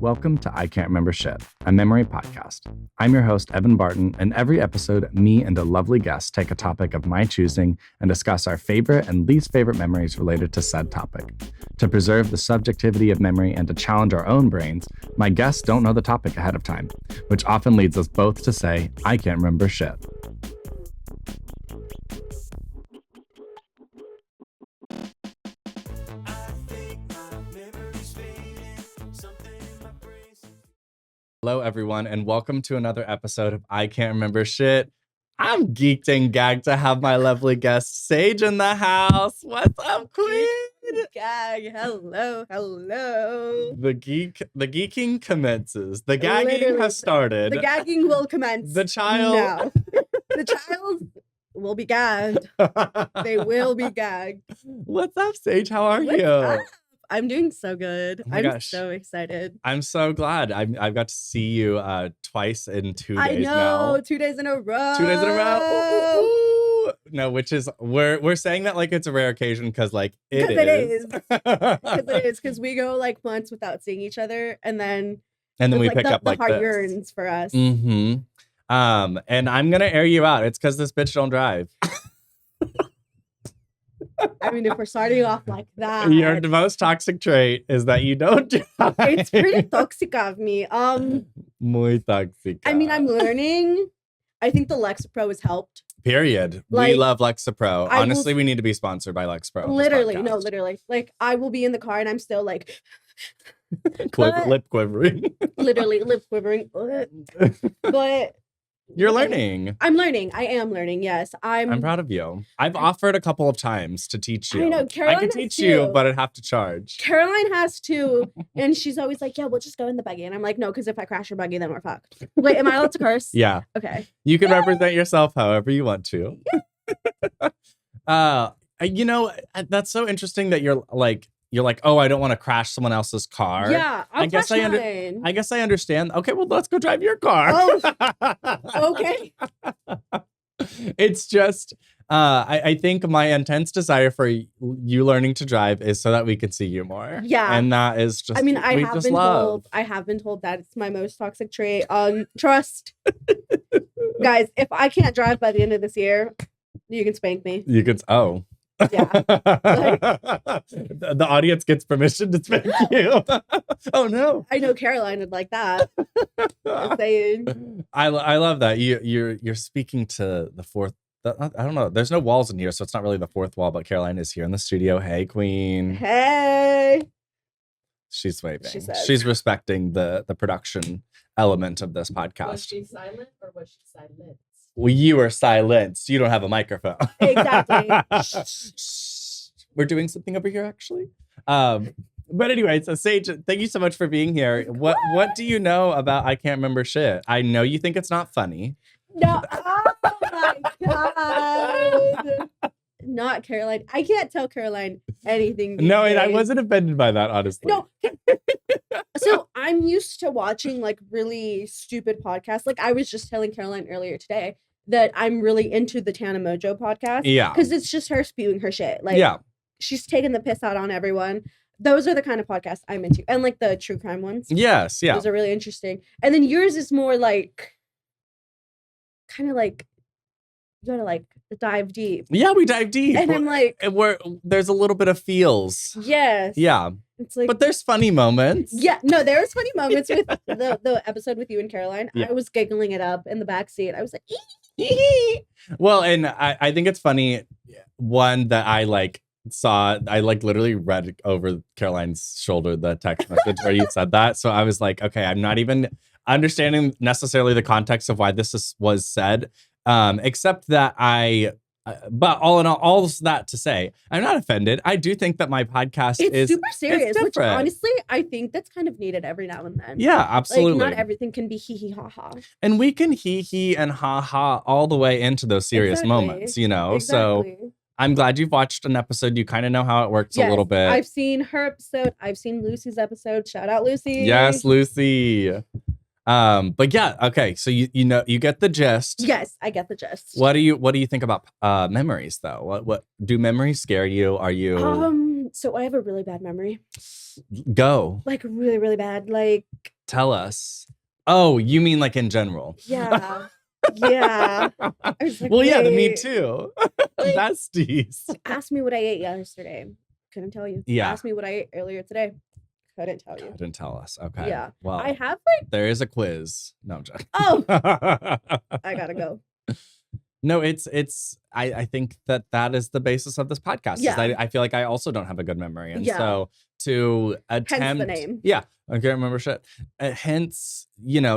Welcome to I Can't Remember Shit, a memory podcast. I'm your host, Evan Barton, and every episode, me and a lovely guest take a topic of my choosing and discuss our favorite and least favorite memories related to said topic. To preserve the subjectivity of memory and to challenge our own brains, my guests don't know the topic ahead of time, which often leads us both to say, I can't remember shit. Hello, everyone, and welcome to another episode of I Can't Remember Shit. I'm geeked and gagged to have my lovely guest, Sage, in the house. What's up, queen? Gag. Hello. The geeking commences. The gagging Literally, has started. The gagging will commence. The child. now. The child will be gagged. They will be gagged. What's up, Sage? How are What's you? up? I'm doing so good. Oh my I'm gosh. so excited. I'm so glad. I've got to see you twice in 2 I days know. now. 2 days in a row. 2 days in a row. Ooh, ooh, ooh. No, which is we're saying that like it's a rare occasion because like it is. Because we go like months without seeing each other, and then we like, pick up the like heart this. yearns for us. Mm-hmm. And I'm gonna air you out. It's because this bitch don't drive. I mean, if we're starting off like that, Your most toxic trait is that you don't drive. it's pretty toxic of me. Muy toxic. I mean, I'm learning. I think the Lexapro has helped. Period. We Like, love Lexapro. I will- Honestly, we need to be sponsored by Lexapro. on this Literally, podcast. no, literally. Like, I will be in the car and I'm still like, but- Lip quivering. literally lip quivering. But You're okay. learning. I'm learning. I am learning. Yes, I'm proud of you. I've offered a couple of times to teach you. I know, I Caroline can has teach you, too. but I'd have to charge. Caroline has to, and she's always like, "Yeah, we'll just go in the buggy." And I'm like, "No, because if I crash your buggy, then we're fucked." Wait, am I allowed to curse? Yeah. Okay. You can represent yourself however you want to. You know, that's so interesting that you're like, oh, I don't want to crash someone else's car. Yeah, I'll I guess crash I mine. I guess I understand. Okay, well, let's go drive your car. Oh, okay. It's just, I think my intense desire for you learning to drive is so that we can see you more. Yeah. And that is just, I mean, I we have just been love. told. I have been told that it's my most toxic trait. Trust, guys. If I can't drive by the end of this year, you can spank me. You can, oh. Yeah. The audience gets permission to spank you. Oh no. I know Caroline would like that. Just saying. I love that you're speaking to the fourth. I don't know. There's no walls in here, so it's not really the fourth wall. But Caroline is here in the studio. Hey, queen. Hey. She's waving. She says. She's respecting the production element of this podcast. Was she silent or was she silent? Well, you are silenced. You don't have a microphone. Exactly. We're doing something over here, actually. But anyway, so Sage, thank you so much for being here. What do you know about I Can't Remember Shit? I know you think it's not funny. No. Oh my god. Not Caroline. I can't tell Caroline anything. these No, and I days. wasn't offended by that, honestly. No. So I'm used to watching like really stupid podcasts. Like I was just telling Caroline earlier today that I'm really into the Tana Mojo podcast. Yeah. Because it's just her spewing her shit. Like Yeah. she's taking the piss out on everyone. Those are the kind of podcasts I'm into. And like the true crime ones. Yes. Yeah. Those are really interesting. And then yours is more like kind of like you gotta like dive deep. Yeah, we dive deep. And I'm like, there's a little bit of feels. yes. Yeah. It's like But there's funny moments. yeah, no, there was funny moments with the episode with you and Caroline. Yeah. I was giggling it up in the backseat. I was like, Well, and I think it's funny. One that I like saw, I like literally read over Caroline's shoulder the text message where you said that. So I was like, okay, I'm not even understanding necessarily the context of why was said, except that but all in all that to say, I'm not offended. I do think that my podcast it's is super serious, which different. honestly, I think that's kind of needed every now and then. Yeah, absolutely. Like, not everything can be hee hee ha ha. And we can hee and ha ha all the way into those serious Exactly. moments, you know? So Exactly. I'm glad you've watched an episode. You kind of know how it works a little bit. I've seen her episode. I've seen Lucy's episode. Shout out Lucy. Yes, Lucy. But yeah, okay. So you know you get the gist. Yes, I get the gist. What do you think about memories though? What do memories scare you? Are you So I have a really bad memory. Go. Like really, really bad. Like, Tell us. Oh, you mean like in general? yeah. Yeah. I was like, Well, yeah, me wait. too. Like- Besties. Ask me what I ate yesterday. Couldn't tell you. Yeah. Ask me what I ate earlier today. Couldn't tell you. Didn't tell us. Okay. Yeah. Well, I have like, there is a quiz. No, I'm joking. oh, I gotta go. No, I think that is the basis of this podcast. Yeah. I feel like I also don't have a good memory. And Yeah. so to attempt, name. yeah, I can't remember shit. Hence,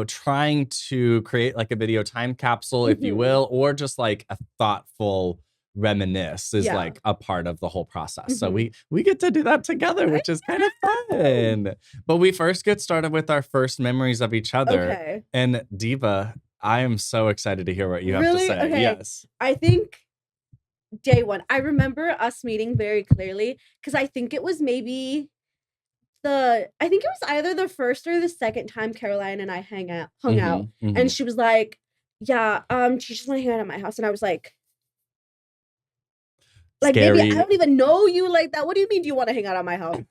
trying to create like a video time capsule, if you Mhm. will, or just like a thoughtful reminisce is Yeah. like a part of the whole process. So Mhm. we get to do that together, which is kind of fun. But we first get started with our first memories of each other. Okay. And Diva, I am so excited to hear what you have to Really? say. Okay. Yes. I think day one, I remember us meeting very clearly because I think it was maybe I think it was either the first or the second time Caroline and I hung out. Mhm. And she was like, yeah, she just want to hang out at my house. And I was like, Scary. baby, I don't even know you like that. What do you mean do you want to hang out at my house?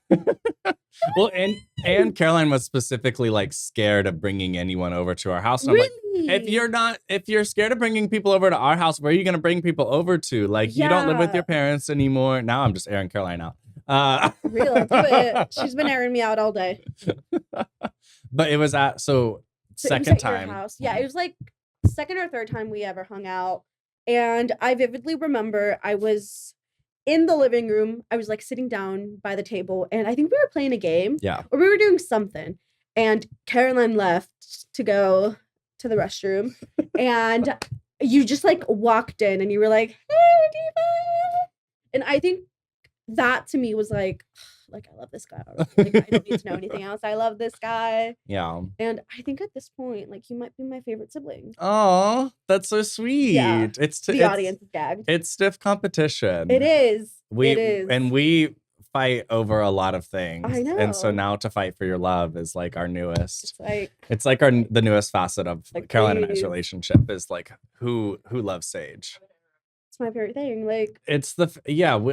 Well, and Caroline was specifically like scared of bringing anyone over to our house. And I'm like, Really? if you're scared of bringing people over to our house, where are you going to bring people over to? Like, you don't live with Yeah. your parents anymore. Now I'm just airing Caroline out. Real, do it. She's been airing me out all day. But it was So it was second at your time. house. Yeah, it was like second or third time we ever hung out. And I vividly remember I was in the living room. I was like sitting down by the table and I think we were playing a game Yeah. or we were doing something. And Caroline left to go to the restroom. And you just like walked in and you were like, hey, Diva. And I think that to me was like I love this guy already. Like, I don't need to know anything else. I love this guy. Yeah. And I think at this point, like, you might be my favorite sibling. Oh, that's so sweet. Yeah. It's The audience is gagged. It's stiff competition. It is. It is. And we fight over a lot of things. I know. And so now to fight for your love is like our newest. It's like the newest facet of Like, Caroline and I's please. relationship is like who loves Sage. it's my favorite thing. Like, It's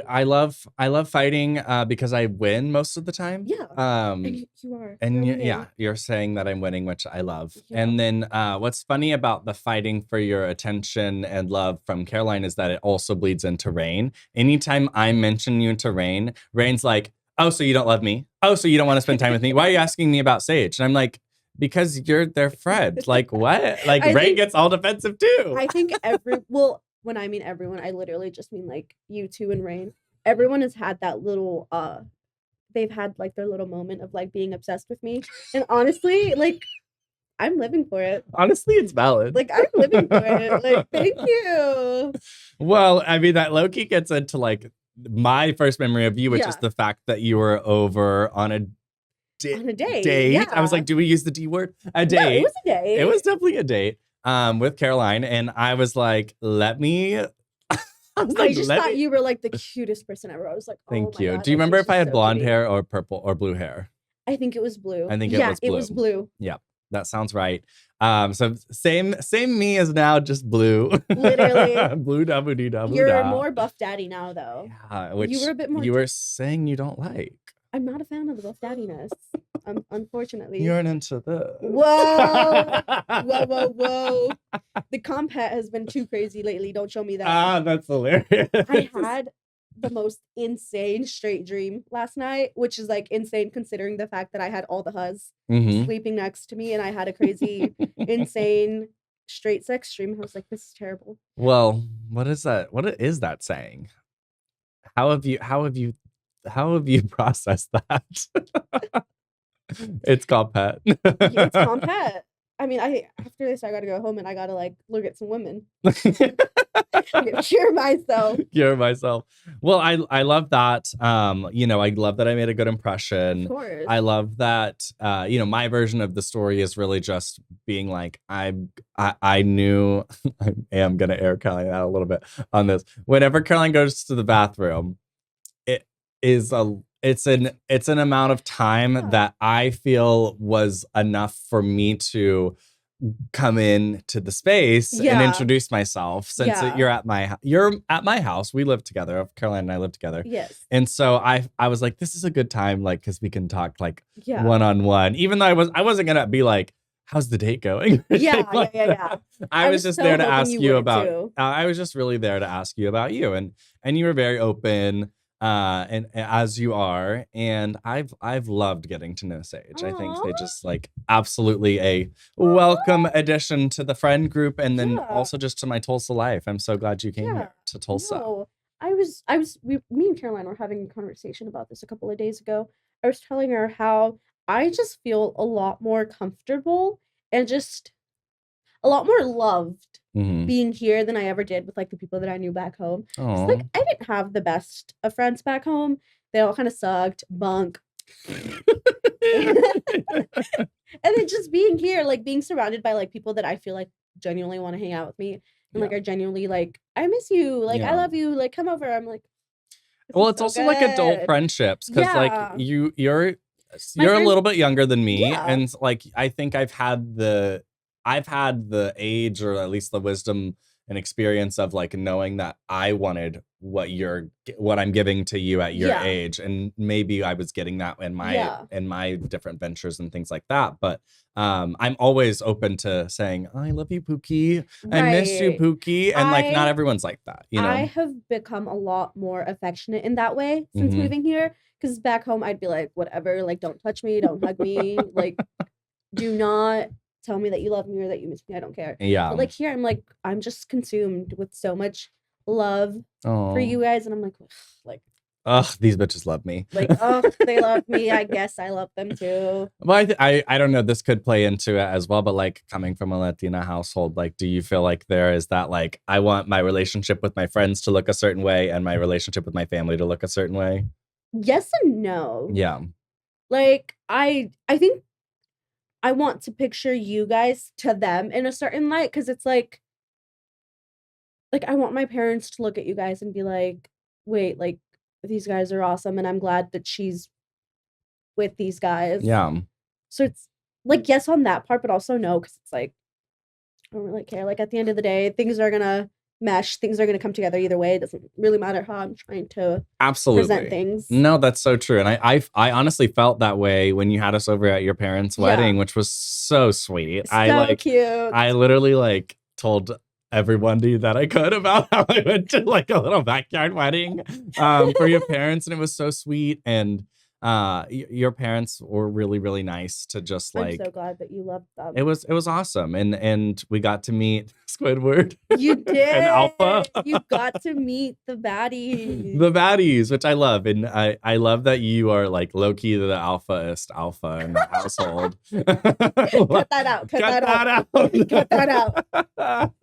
I love fighting because I win most of the time. yeah. Um And you are. and You're winning. you're saying that I'm winning, which I love. Yeah. And then what's funny about the fighting for your attention and love from Caroline is that it also bleeds into Rain. Anytime I mention you to Rain, Rain's like, oh, so you don't love me? Oh, so you don't want to spend time with me? Why are you asking me about Sage? And I'm like, because you're their friend. Like, what? Like, I Rain think- gets all defensive too. I think when I mean everyone, I literally just mean like you two and Rain. Everyone has had that little they've had like their little moment of like being obsessed with me. And honestly, like I'm living for it. Honestly, it's valid. Like I'm living for it. Like, thank you. Well, I mean, that low-key gets into like my first memory of you, which is Yeah. the fact that you were over on a On a date. date. Yeah. I was like, do we use the D word? A date. No, it was a date. It was definitely a date with Caroline. And I was like, let me. I just thought you were like the cutest person ever. I was like, oh Thank my you. God, Do you like, remember you're if I just had so blonde cute. hair or purple or blue hair? I think it was blue. I think it yeah, was it was blue. That sounds right. So same me as now, just blue. Literally. Blue double D double. You're more buff daddy now, though. Yeah, which You were a bit more. you were saying you don't like. I'm not a fan of the buff daddiness. Unfortunately. You're into this. Whoa. Whoa. The comp hat has been too crazy lately. Don't show me that. Ah, that's hilarious. I had the most insane straight dream last night, which is like insane considering the fact that I had all the huzz Mhm. sleeping next to me and I had a crazy, insane straight sex dream. I was like, this is terrible. Well, what is that? What is that saying? How have you processed that? It's called pet. It's comp hat. I mean, after this, I gotta go home and I gotta like look at some women. Cure myself. Cure myself. Well, I love that. I love that I made a good impression. Of course. I love that. My version of the story is really just being like, I knew I am gonna air Caroline out a little bit on this. Whenever Caroline goes to the bathroom, it's an amount of time Yeah. that I feel was enough for me to come in to the space and Yeah. introduce myself since Yeah. you're at my house. We live together. Caroline and I live together. Yes. And so I was like, this is a good time, like, because we can talk like Yeah. one-on-one. Even though I wasn't gonna be like, how's the date going? Yeah, Like yeah. I was just so there to hoping ask you you would, about. too. I was just really there to ask you about you, and you were very open, and as you are, and I've loved getting to know Sage. I think Aw. they just like absolutely a welcome addition to the friend group, and then Yeah. also just to my Tulsa life. I'm so glad you came Yeah. here to Tulsa. No, me and Caroline were having a conversation about this a couple of days ago. I was telling her how I just feel a lot more comfortable and just a lot more loved Mhm. being here than I ever did with like the people that I knew back home. 'Cause, Aw. like I didn't have the best of friends back home. They all kind of sucked, bunk. And then just being here, like being surrounded by like people that I feel like genuinely want to hang out with me and like are genuinely like, I miss you, like I Yeah. love you, like come over. I'm like, this Well, is it's so also like adult good. friendships because like Yeah. you're a friends- little bit younger than me, Yeah. and like I think I've had the age or at least the wisdom and experience of like knowing that I wanted what I'm giving to you at your Yeah. age, and maybe I was getting that in my Yeah. different ventures and things like that. But I'm always open to saying I love you, Pookie. I miss you, Right. Pookie, and like not I- everyone's like that, you know. I have become a lot more affectionate in that way since Mhm. moving here. Because back home, I'd be like, whatever, like, don't touch me, don't hug me, like, do not tell me that you love me or that you miss me. I don't care. Yeah. But like here, I'm like, I'm just consumed with so much love Oh. for you guys, and I'm like, Ugh, these bitches love me. oh, they love me. I guess I love them too. Well, I don't know. This could play into it as well, but like coming from a Latina household, like, do you feel like there is that like I want my relationship with my friends to look a certain way and my relationship with my family to look a certain way? Yes and no. Yeah. Like I think I want to picture you guys to them in a certain light because it's like I want my parents to look at you guys and be like, wait, like these guys are awesome and I'm glad that she's with these guys. Yeah. So it's like yes on that part, but also no, because it's like I don't really care. Like at the end of the day, things are gonna mesh, things are gonna come together either way. It doesn't really matter how I'm trying to Absolutely present things. No, that's so true. And I honestly felt that way when you had us over at your parents' wedding, which was so sweet. So cute. I literally like told everyone that I could about how I went to like a little backyard wedding for your parents, and it was so sweet. And your parents were really, really nice to just like. I'm so glad that you loved them. It was awesome, and we got to meet Squidward. You did. And Alpha. You got to meet the baddies. The baddies, which I love, and I love that you are like low key the alphaist alpha in the household. Cut that out. Cut that out. Cut that out.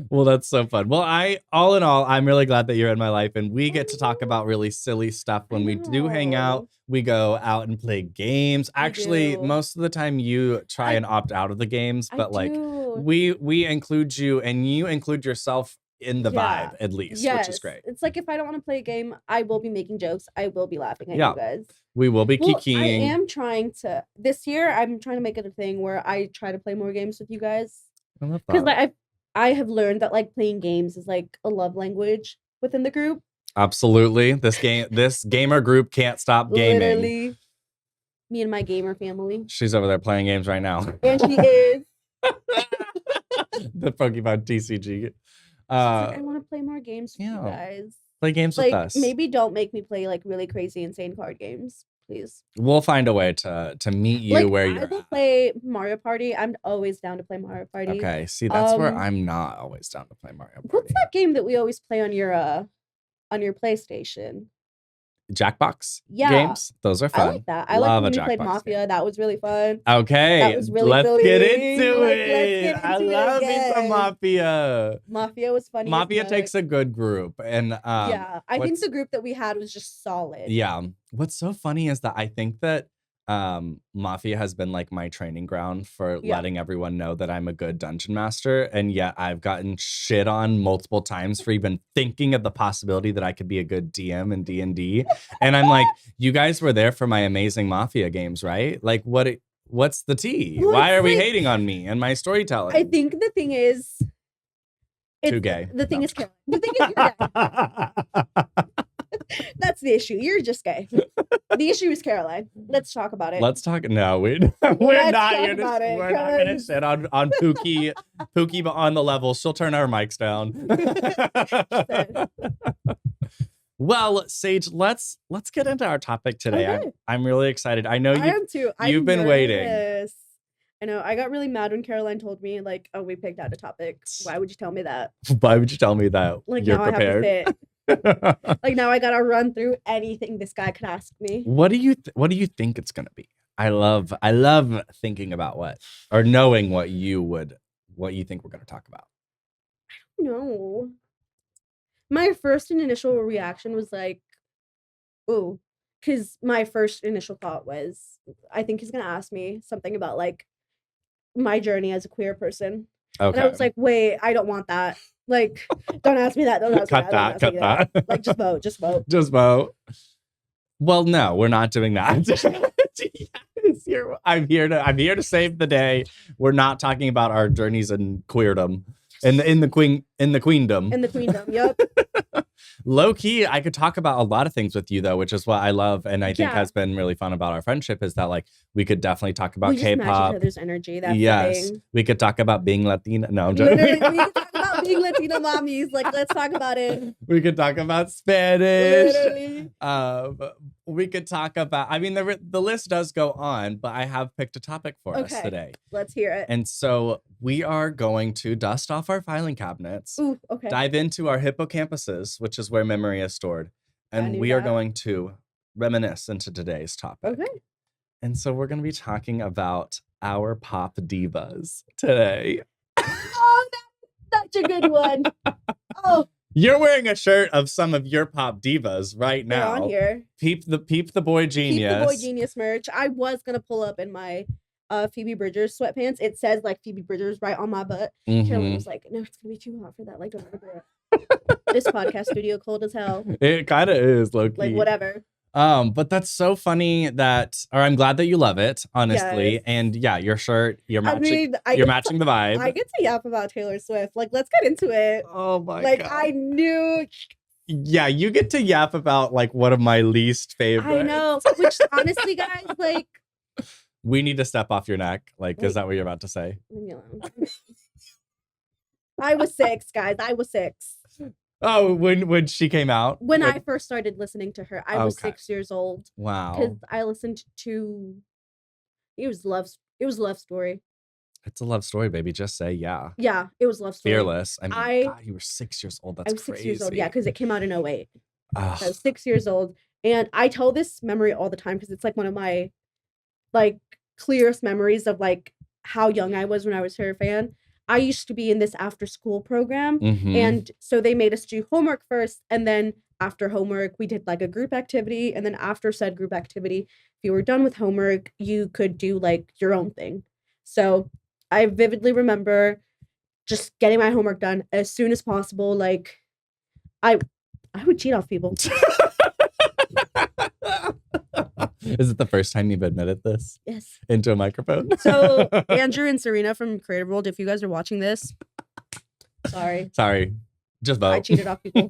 Well, that's so fun. Well, all in all, I'm really glad that you're in my life, and we get to talk about really silly stuff when we do hang out. We go out and play games. Actually, do. most of the time you try and opt out of the games, but like do. we include you and you include yourself in the vibe at least, which is great. It's like if I don't want to play a game, I will be making jokes. I will be laughing at you guys. We will be Well, kikiing. I am trying to this year. I'm trying to make it a thing where I try to play more games with you guys I love because that. I have learned that like playing games is like a love language within the group. Absolutely. This gamer group can't stop gaming. Literally, me and my gamer family. She's over there playing games right now. And she is. The Pokemon TCG. She's like, I want to play more games with you guys. Play games Like with us. maybe don't make me play like really crazy insane card games, please. We'll find a way to meet you Like, where I you're will at. play Mario Party. I'm always down to play Mario Party. Okay, see, that's where I'm not always down to play Mario Party. What's that game that we always play on your PlayStation? Jackbox games? Those are I fun. like that. I Love like when a we played Jackbox Mafia. game. That was really fun. Okay, That was really let's silly. get into Like, it. let's get I into it love me some again. Mafia. Mafia was funny. Mafia takes a good group, and yeah, I think what's- the group that we had was just solid. Yeah. What's so funny is that I think that Mafia has been like my training ground for letting everyone know that I'm a good dungeon master, and yet I've gotten shit on multiple times for even thinking of the possibility that I could be a good DM in D&D. And I'm like, you guys were there for my amazing Mafia games, right? Like What's the tea? Well, Why it's are we like- hating on me and my storytelling? I think the thing is, Too gay. The thing No. is, Caroline. The thing is, you're gay. That's the issue. You're just gay. The issue is Caroline. Let's talk about it. Let's talk. No, we're Let's not talk here about it, we're not going to because- sit on Pookie, but on the level. She'll turn our mics down. Well, Sage, let's get into our topic today. Okay. I'm really excited. I know I you. am too. I'm you've been waiting. nervous. I know. I got really mad when Caroline told me, like, "Oh, we picked out a topic. Why would you tell me that? Why would you tell me that? Like, You're now prepared. I have to fit. Like, now I gotta run through anything this guy could ask me." What do you think it's gonna be? I love thinking about or knowing what you think we're gonna talk about. No. My first and initial reaction was like, "Ooh," because my first initial thought was, I think he's gonna ask me something about like my journey as a queer person. Okay. And I was like, wait, I don't want that. Like, don't ask me that. Don't ask cut me that. that. don't ask Cut me that. Like, just vote. Just vote. Just vote. Well, no, we're not doing that. Yes, I'm here to save the day. We're not talking about our journeys in queerdom. In the queendom. In the queendom. Yep. Low key, I could talk about a lot of things with you though, which is what I love and I think Yeah. has been really fun about our friendship is that like we could definitely talk about We just match each K-pop. other's energy. That's Yes. the thing. We could talk about being Latina. No, I'm joking. Literally, we can talk about being Latina mommies. Like, let's talk about it. We could talk about Spanish. Literally. We could talk about, I mean, the list does go on, but I have picked a topic for us Okay. today. Let's hear it. And so we are going to dust off our filing cabinets, Ooh, okay. dive into our hippocampuses, which is where memory is stored. I And knew we are that. going to reminisce into today's topic. Okay. And so we're going to be talking about our pop divas today. Oh, that's such a good one. Oh, You're wearing a shirt of some of your pop divas right they're now. on here. Peep the boy genius. Keep the Boy Genius merch. I was gonna pull up in my Phoebe Bridgers sweatpants. It says like Phoebe Bridgers right on my butt. Caroline Mhm. was like, "No, it's gonna be too hot for that. Like, don't ever do it." This podcast studio cold as hell. It kind of is, low key. Like, whatever. But that's so funny or I'm glad that you love it, honestly. Yes. And yeah, your shirt, you're I matching, mean, you're matching the vibe. I get to yap about Taylor Swift. Like, let's get into it. Oh my Like, god. I knew. Yeah, you get to yap about like one of my least favorites. I know. Which honestly, guys, like, We need to step off your neck. Like, is Wait. that what you're about to say? leave me alone. I was 6, guys. I was 6. Oh, when she came out? When I first started listening to her, I was Okay. 6 years old. Wow. Because I listened to it was Love Story. It's a love story, baby. Just say yeah. Yeah, it was Love Story. Fearless. I mean, I- God, you were 6 years old. That's I was crazy. 6 years old. Yeah, because it came out in 08. Ugh. So I was 6 years old. And I tell this memory all the time because it's like one of my like clearest memories of like how young I was when I was her fan. I used to be in this after school program. Mhm. And so they made us do homework first. And then after homework, we did like a group activity. And then after said group activity, if you were done with homework, you could do like your own thing. So I vividly remember just getting my homework done as soon as possible. Like I would cheat off people. Is it the first time you've admitted this Yes. into a microphone? So Andrew and Serena from Creative World, if you guys are watching this, sorry. Sorry. Just vote. I cheated off people.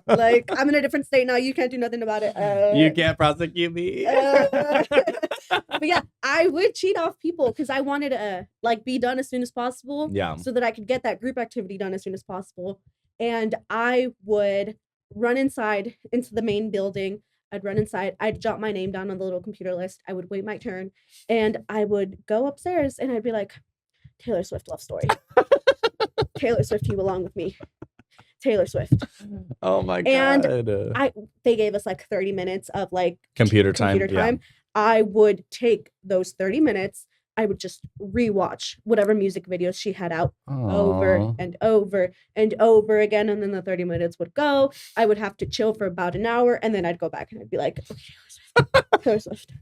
Like, I'm in a different state now. You can't do nothing about it. You can't prosecute me. But yeah, I would cheat off people because I wanted to like be done as soon as possible Yeah. so that I could get that group activity done as soon as possible. And I would run inside into the main building. I'd run inside. I'd jot my name down on the little computer list. I would wait my turn, and I would go upstairs and I'd be like, Taylor Swift love story. Taylor Swift, you belong with me. Taylor Swift. Oh my And god. They gave us like 30 minutes of like Computer time. computer time. I would take those 30 minutes. I would just rewatch whatever music videos she had out Yeah. over Aw. and over and over again. And then the 30 minutes would go. I would have to chill for about an hour. And then I'd go back and I'd be like, okay, Taylor Swift.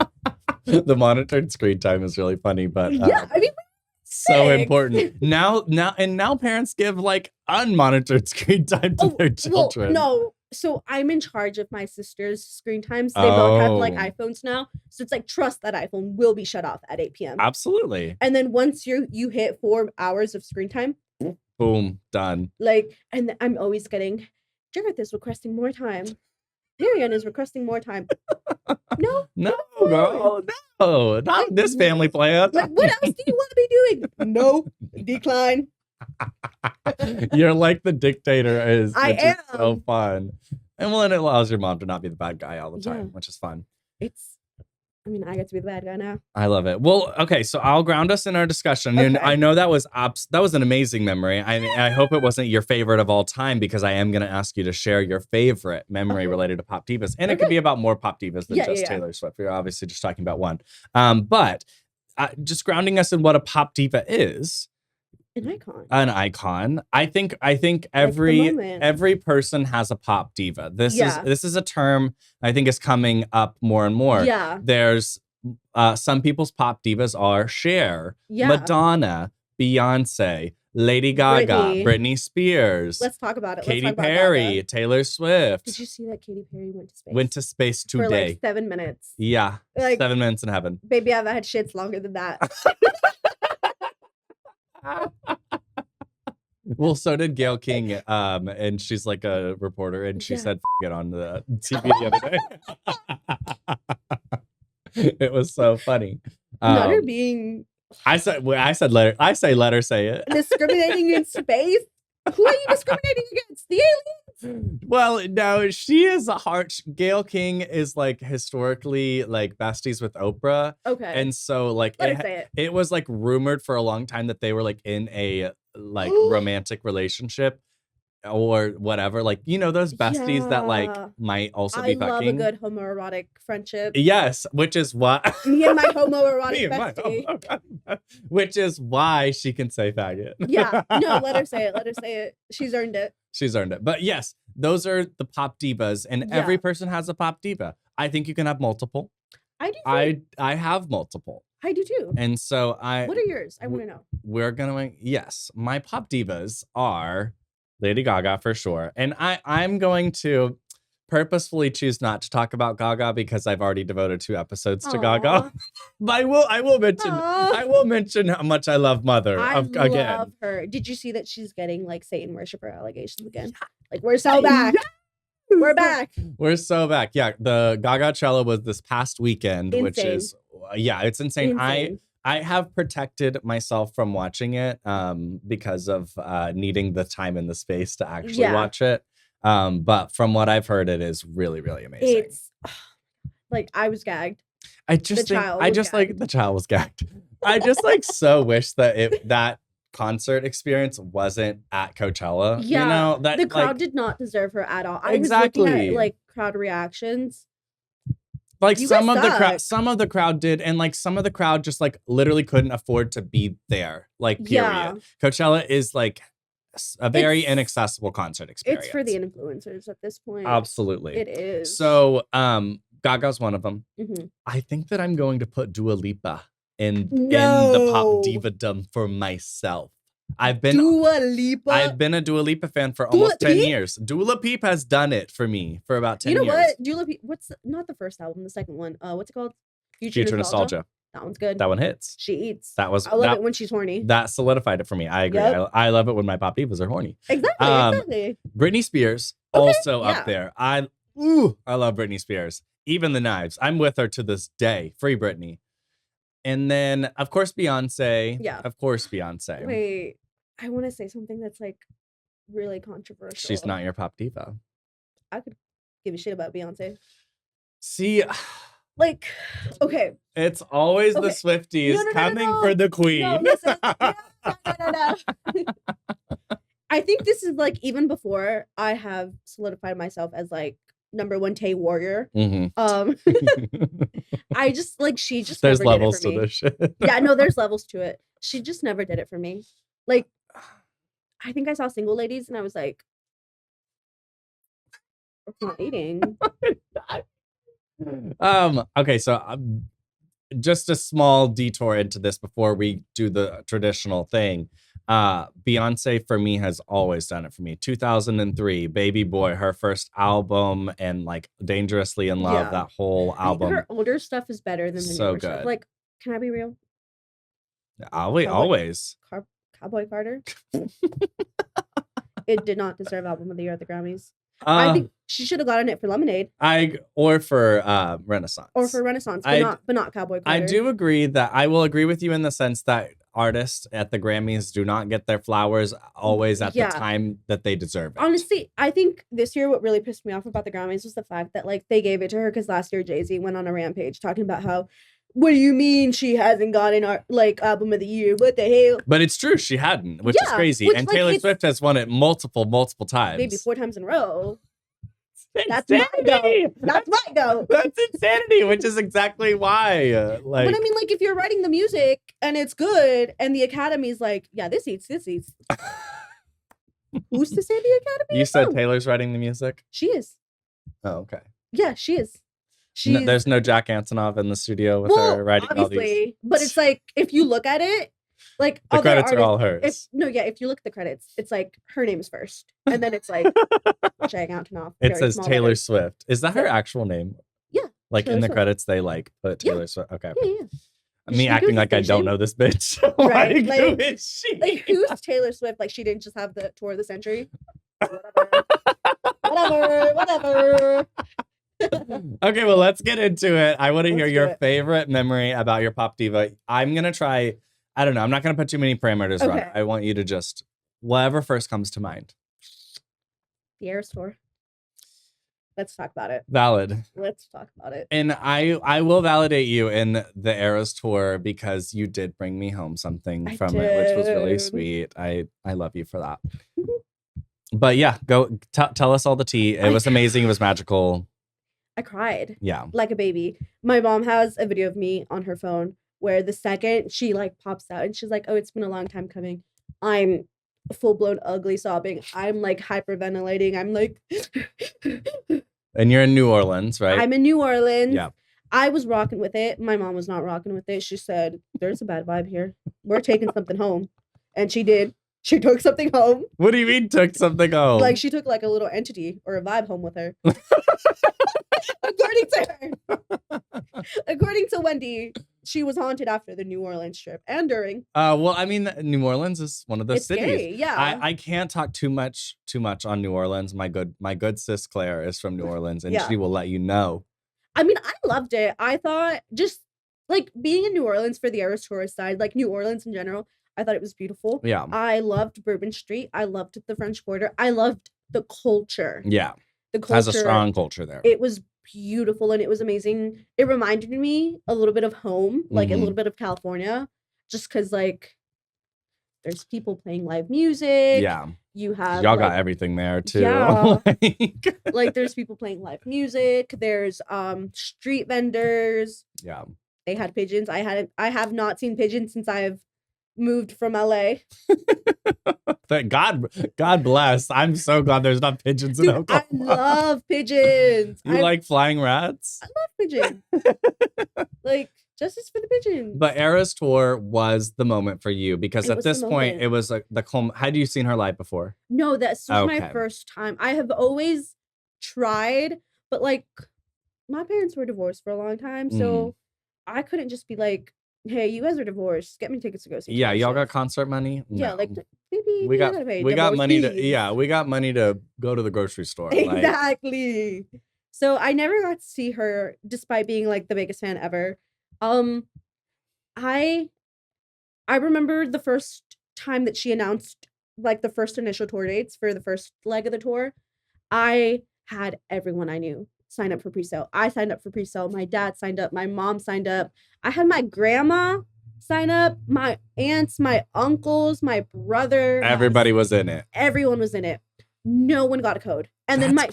The monitored screen time is really funny, but Yeah, I mean, so six. important. Now parents give like unmonitored screen time to their children. Well, no, So I'm in charge of my sister's screen times. They both have like Oh. iPhones now. So it's like, trust that iPhone will be shut off at 8 p.m. Absolutely. And then once you hit 4 hours of screen time, Boom, done. like, and I'm always getting, Jareth is requesting more time. Marianne is requesting more time. No, No, girl, no, not this family plan. like, what else do you want to be doing? No, decline. You're like the dictator is, I which is so am. fun. And well, and it allows your mom to not be the bad guy all the time, Yeah. which is fun. I mean, I get to be the bad guy now. I love it. Well, okay, so I'll ground us in our discussion. And Okay. I know that was an amazing memory. I hope it wasn't your favorite of all time, because I am going to ask you to share your favorite memory related to Pop Divas. And it could be about more Pop Divas than just Taylor Swift. We're obviously just talking about one. But just grounding us in what a Pop Diva is. An icon. An icon. I think every person has a Pop Diva. This is a term I think is coming up more and more. Yeah. There's some people's Pop Divas are Cher, Yeah. Madonna, Beyonce, Lady Gaga, Britney Spears. Let's talk about it. Katy Perry, Taylor Swift. Did you see that Katy Perry went to space? Went to space for today. like 7 minutes. Yeah. Like, 7 minutes in heaven. Baby, I've had shits longer than that. Well, so did Gayle King, and she's like a reporter, and she said "F it" on the TV the other day. It was so funny. Not her being I said let her say it. discriminating in space. Who are you discriminating against? The aliens? Well, no, she is a heart. Gayle King is like historically like besties with Oprah. Okay. And so like Let her say it. It was like rumored for a long time that they were like in a like romantic relationship or whatever. Like, you know, those besties that like Yeah. might also I be love fucking. a good homoerotic friendship. Yes, which is why Me and my homoerotic Me and my bestie. which is why she can say faggot. Yeah. No, let her say it. Let her say it. She's earned it. She's earned it. But yes, those are the Pop Divas, and every person has a Pop Diva. I think you can have multiple. I do too. I have multiple. I do too. And so What are yours? I want to know. We're gonna yes, my Pop Divas are Lady Gaga for sure. And I'm going to purposefully choose not to talk about Gaga because I've already devoted 2 episodes to Gaga. But I will mention how much I love Mother again. Love her. Did you see that she's getting like Satan worshiper allegations again? Like, we're so back. We're back. We're so back. Yeah, the Gaga Cello was this past weekend, Insane. which is it's insane. I have protected myself from watching it because of needing the time and the space to actually watch it. But from what I've heard, it is really, really amazing. It's like I was gagged. The child was gagged. I just like so wish that that concert experience wasn't at Coachella. Yeah, you know, that the crowd did not deserve her at all. I was looking at like crowd reactions. Like some of the crowd did, and like some of the crowd just like literally couldn't afford to be there. Like, period. Yeah. Coachella is like a very inaccessible concert experience. It's for the influencers at this point. Absolutely. It is. So Gaga's one of them. Mm-hmm. I think that I'm going to put Dua Lipa in the Pop Diva-dom for myself. I've been a Dua Lipa fan for almost 10 years. Dua Lipa has done it for me for about 10 years. You know what? Dua Lipa, not the first album, the second one. What's it called? Future Nostalgia. That one's good. That one hits. She eats. I love it when she's horny. That solidified it for me. I agree. Yep. I love it when my Pop Divas are horny. Exactly. Britney Spears also up there. I love Britney Spears. Even the Knives. I'm with her to this day. Free Britney. And then, of course, Beyonce. Yeah. Of course, Beyonce. Wait, I want to say something that's like really controversial. She's not your Pop Diva. I could give a shit about Beyonce. See, like, okay. It's always the Swifties coming for the queen. No, listen. No. I think this is like even before I have solidified myself as like #1 Tay warrior. Mm-hmm. I just like she just there's never levels did it for to me. this shit. Yeah, no, there's levels to it. She just never did it for me. Like, I think I saw Single Ladies and I was like, it's not eating. Okay, so just a small detour into this before we do the traditional thing. Beyonce for me has always done it for me. 2003, Baby Boy, her first album, and like Dangerously in Love, Yeah. that whole album. Her older stuff is better than her So newer stuff. good. Like, can I be real? Always. Cowboy Carter. It did not deserve Album of the Year at the Grammys. I think she should have gotten it for Lemonade. Or for Renaissance. Or for Renaissance, but not Cowboy Carter. I do agree that I will agree with you in the sense that artists at the Grammys do not get their flowers always at the time that they deserve it. Honestly, I think this year what really pissed me off about the Grammys was the fact that like they gave it to her because last year Jay-Z went on a rampage talking about how, what do you mean she hasn't gotten our like Album of the Year? What the hell? But it's true, she hadn't, which is crazy. And like, Taylor Swift has won it multiple times. Maybe 4 times in a row. That's my go. That's my go. That's insanity, which is exactly why. Like, but I mean, like, if you're writing the music and it's good, and the Academy's like, yeah, this eats. Who's to say the Academy? You said Taylor's writing the music? She is. Oh, okay. Yeah, she is. There's no Jack Antonoff in the studio with her writing all these. But it's like, if you look at it, like the credits are all hers. If you look at the credits, it's like her name's first, and then it's like Jack Antonoff. It says Taylor Swift. Is that her actual name? Yeah. Like Taylor in the Swift. credits, they like put Taylor Swift. Okay. Yeah. Me acting like I don't know this bitch. Right? Like, who is she? Like, who's Taylor Swift? Like, she didn't just have the tour of the century. Whatever. Okay, well, let's get into it. I want to hear your favorite memory about your pop diva. I'm going to try, I don't know, I'm not going to put too many parameters on it. I want you to just, whatever first comes to mind. The Eras Tour. Let's talk about it. Valid. Let's talk about it. And I will validate you in the Eras Tour because you did bring me home something from it, which was really sweet. I love you for that. But yeah, go tell us all the tea. It was amazing. It was magical. I cried. Yeah. Like a baby. My mom has a video of me on her phone where the second she like pops out and she's like, oh, it's been a long time coming. I'm full-blown ugly sobbing. I'm like hyperventilating. I'm like And you're in New Orleans, right? I'm in New Orleans. Yeah. I was rocking with it. My mom was not rocking with it. She said, there's a bad vibe here. We're taking something home. And she did. She took something home. What do you mean took something home? Like she took like a little entity or a vibe home with her. According to her. According to Wendy, she was haunted after the New Orleans trip and during. Well, I mean, New Orleans is one of those cities. Scary, yeah. I can't talk too much on New Orleans. My good sis Claire is from New Orleans, and she will let you know. I mean, I loved it. I thought just like being in New Orleans for the Eras Tour side, like New Orleans in general, I thought it was beautiful. Yeah. I loved Bourbon Street. I loved the French Quarter. I loved the culture. Yeah. The culture has a strong culture there. It was beautiful and it was amazing. It reminded me a little bit of home, like a little bit of California, just because like there's people playing live music. Yeah. You have y'all got everything there too. Yeah. Like there's people playing live music. There's street vendors. Yeah. They had pigeons. I have not seen pigeons since I've moved from LA. Thank God bless. I'm so glad there's not pigeons in Oklahoma. I love pigeons. You like flying rats? I love pigeons. Like justice for the pigeons. But Eras Tour was the moment for you because at this point it was like had you seen her live before? No, this was my first time. I have always tried, but like my parents were divorced for a long time, so I couldn't just be like, hey, you guys are divorced. Get me tickets to go see. Yeah, y'all got concert money? Yeah, no. like maybe we got money to we got money to go to the grocery store. Exactly. Like. So I never got to see her despite being like the biggest fan ever. I remember the first time that she announced like the first initial tour dates for the first leg of the tour. I had everyone I knew sign up for pre-sale. I signed up for pre-sale. My dad signed up. My mom signed up. I had my grandma sign up. My aunts, my uncles, my brother. Everybody was in it. Everyone was in it. No one got a code. And then my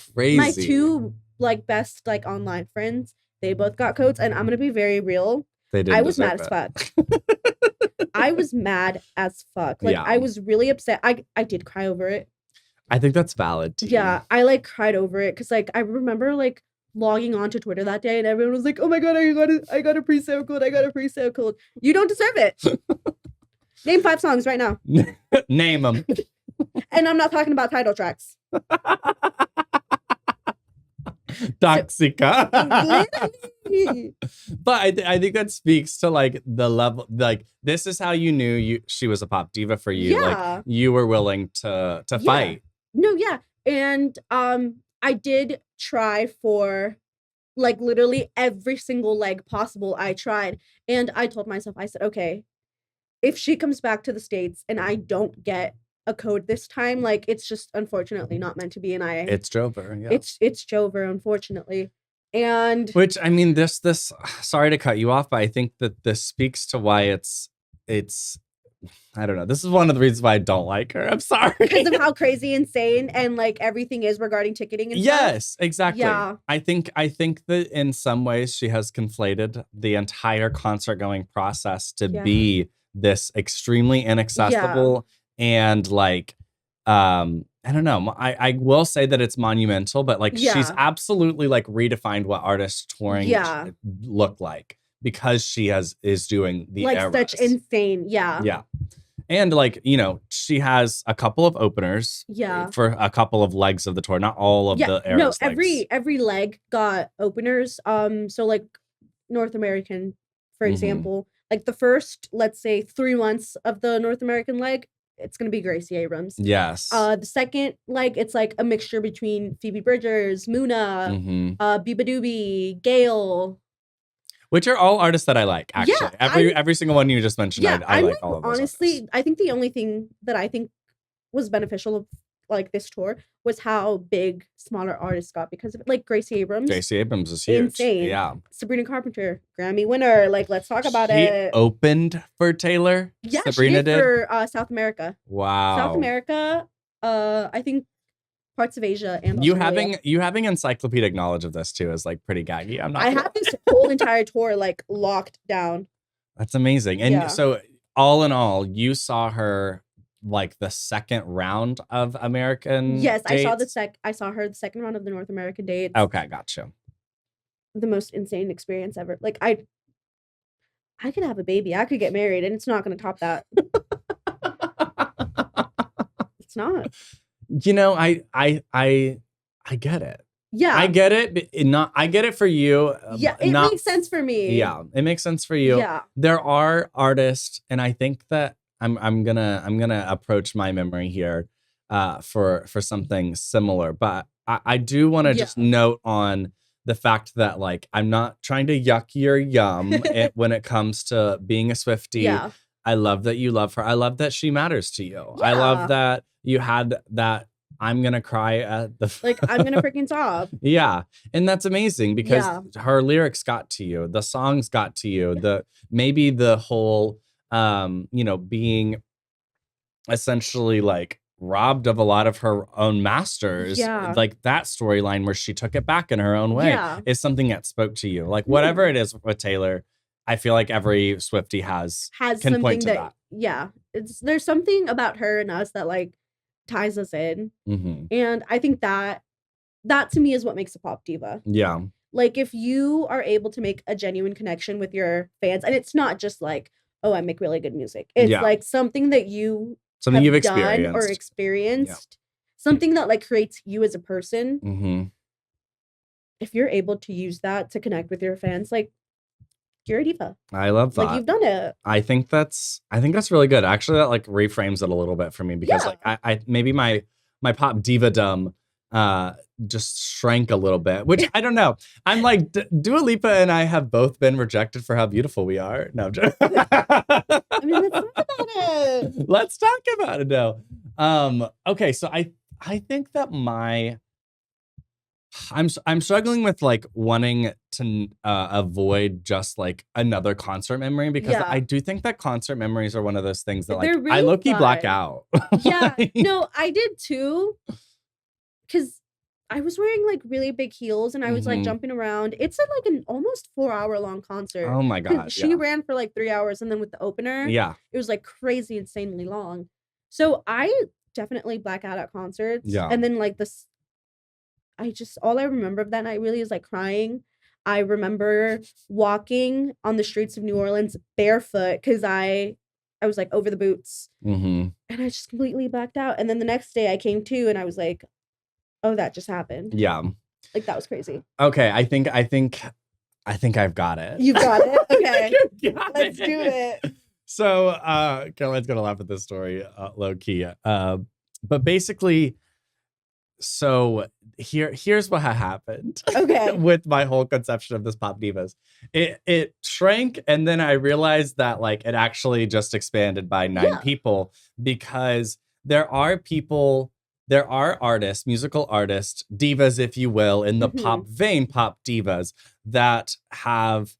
two like best like online friends, they both got codes. And I'm gonna be very real. They did. I was mad as fuck. I was mad as fuck. Like I was really upset. I did cry over it. I think that's valid too. Yeah, I like cried over it because like I remember like logging on to Twitter that day and everyone was like, "Oh my god, I got a pre-sale code. I got a pre-sale code." You don't deserve it. Name 5 songs right now. Name them. And I'm not talking about title tracks. Toxica. Literally. But I think that speaks to like the level, like this is how you knew she was a pop diva for you. Yeah. Like you were willing to fight. No, yeah. And I did try for like literally every single leg possible. I tried. And I told myself, I said, okay, if she comes back to the States and I don't get a code this time, like it's just unfortunately not meant to be. And It's Jover. Yeah. It's Jover, unfortunately. And which I mean, this sorry to cut you off, but I think that this speaks to why it's I don't know. This is one of the reasons why I don't like her. I'm sorry. Because of how crazy, insane, and like everything is regarding ticketing and stuff. Yes, exactly. Yeah. I think that in some ways she has conflated the entire concert going process to be this extremely inaccessible and like I don't know. I will say that it's monumental, but like she's absolutely like redefined what artists touring look like because she is doing the like eras. such insane. Yeah. And like, you know, she has a couple of openers for a couple of legs of the tour, not all of the eras. No, every leg got openers. So like North American, for example, like the first, let's say 3 months of the North American leg, it's gonna be Gracie Abrams. Yes. The second leg, it's like a mixture between Phoebe Bridgers, Muna, Biba Doobie, Gail. Which are all artists that I like, actually. Every single one you just mentioned, I like all of those. Honestly, artists. I think the only thing that I think was beneficial of like this tour was how big smaller artists got because of it. Like Gracie Abrams. Gracie Abrams is huge. Insane. Yeah. Sabrina Carpenter, Grammy winner. Like, let's talk about it. She opened for Taylor. Yeah, Sabrina she did for South America. Wow. South America, I think parts of Asia and you Australia. having encyclopedic knowledge of this too is like pretty gaggy. I have this whole entire tour like locked down. That's amazing. And so all in all, you saw her like the second round of American Yes, dates? I saw her the second round of the North American dates. Okay, gotcha. The most insane experience ever. Like I could have a baby. I could get married and it's not going to top that. It's not. You know, I get it. Yeah. I get it. I get it for you. Yeah, it makes sense for me. Yeah, it makes sense for you. Yeah. There are artists, and I think that I'm gonna approach my memory here for something similar. But I do want to just note on the fact that like I'm not trying to yuck your yum when it comes to being a Swiftie. Yeah. I love that you love her. I love that she matters to you. Yeah. I love that you had that I'm gonna cry at the like I'm gonna freaking sob. Yeah. And that's amazing because her lyrics got to you, the songs got to you, maybe the whole you know, being essentially like robbed of a lot of her own masters. Yeah. Like that storyline where she took it back in her own way is something that spoke to you. Like whatever it is with Taylor, I feel like every Swiftie can something point to that. Yeah. There's something about her and us that like ties us in. Mm-hmm. And I think that to me is what makes a pop diva. Yeah. Like if you are able to make a genuine connection with your fans, and it's not just like, oh, I make really good music. It's like something that you've experienced, something that like creates you as a person. Mm-hmm. If you're able to use that to connect with your fans, like you're a diva. I love that. Like you've done it. I think that's really good. Actually, that like reframes it a little bit for me because like I maybe my pop diva-dom just shrank a little bit, which I don't know. I'm like Dua Lipa and I have both been rejected for how beautiful we are. No, I'm joking. I mean, let's talk about it. Let's talk about it now. Okay, so I think that I'm struggling with like wanting to avoid just like another concert memory because I do think that concert memories are one of those things that like really I low-key fun. black out. Yeah, no, I did too. Because I was wearing like really big heels and I was like jumping around. It's like an almost 4-hour long concert. Oh my god! She ran for like 3 hours and then with the opener, it was like crazy, insanely long. So I definitely black out at concerts. Yeah, and then like this. All I remember of that night really is like crying. I remember walking on the streets of New Orleans barefoot because I I was like over the boots, Mm-hmm. and I just completely blacked out. And then the next day I came to, and I was like, oh, that just happened. Yeah. Like that was crazy. Okay. I think I've got it. You got it. Okay. You got Let's do it. So Caroline's gonna laugh at this story, low key. But basically, so here's what had happened. Okay. With my whole conception of this pop divas. It shrank, and then I realized that like it actually just expanded by 9 people, because there are artists, musical artists, divas, if you will, in the pop vein, pop divas, that have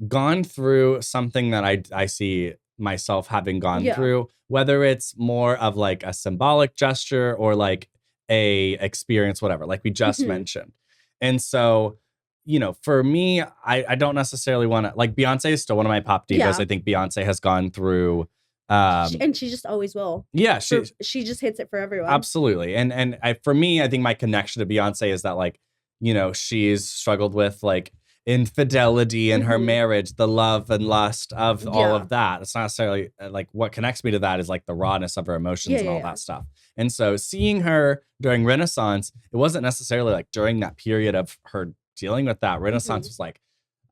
gone through something that I see myself having gone through, whether it's more of like a symbolic gesture or like a experience, whatever, like we just mentioned. And so, you know, for me, I don't necessarily want to, like, Beyonce is still one of my pop divas. I think Beyonce has gone through and she just always will. Yeah, she just hits it for everyone. Absolutely. And for me, I think my connection to Beyonce is that, like, you know, she's struggled with like infidelity in her marriage, the love and lust of all of that. It's not necessarily like what connects me to that is like the rawness of her emotions and all that stuff. And so seeing her during Renaissance, it wasn't necessarily like during that period of her dealing with that. Renaissance was like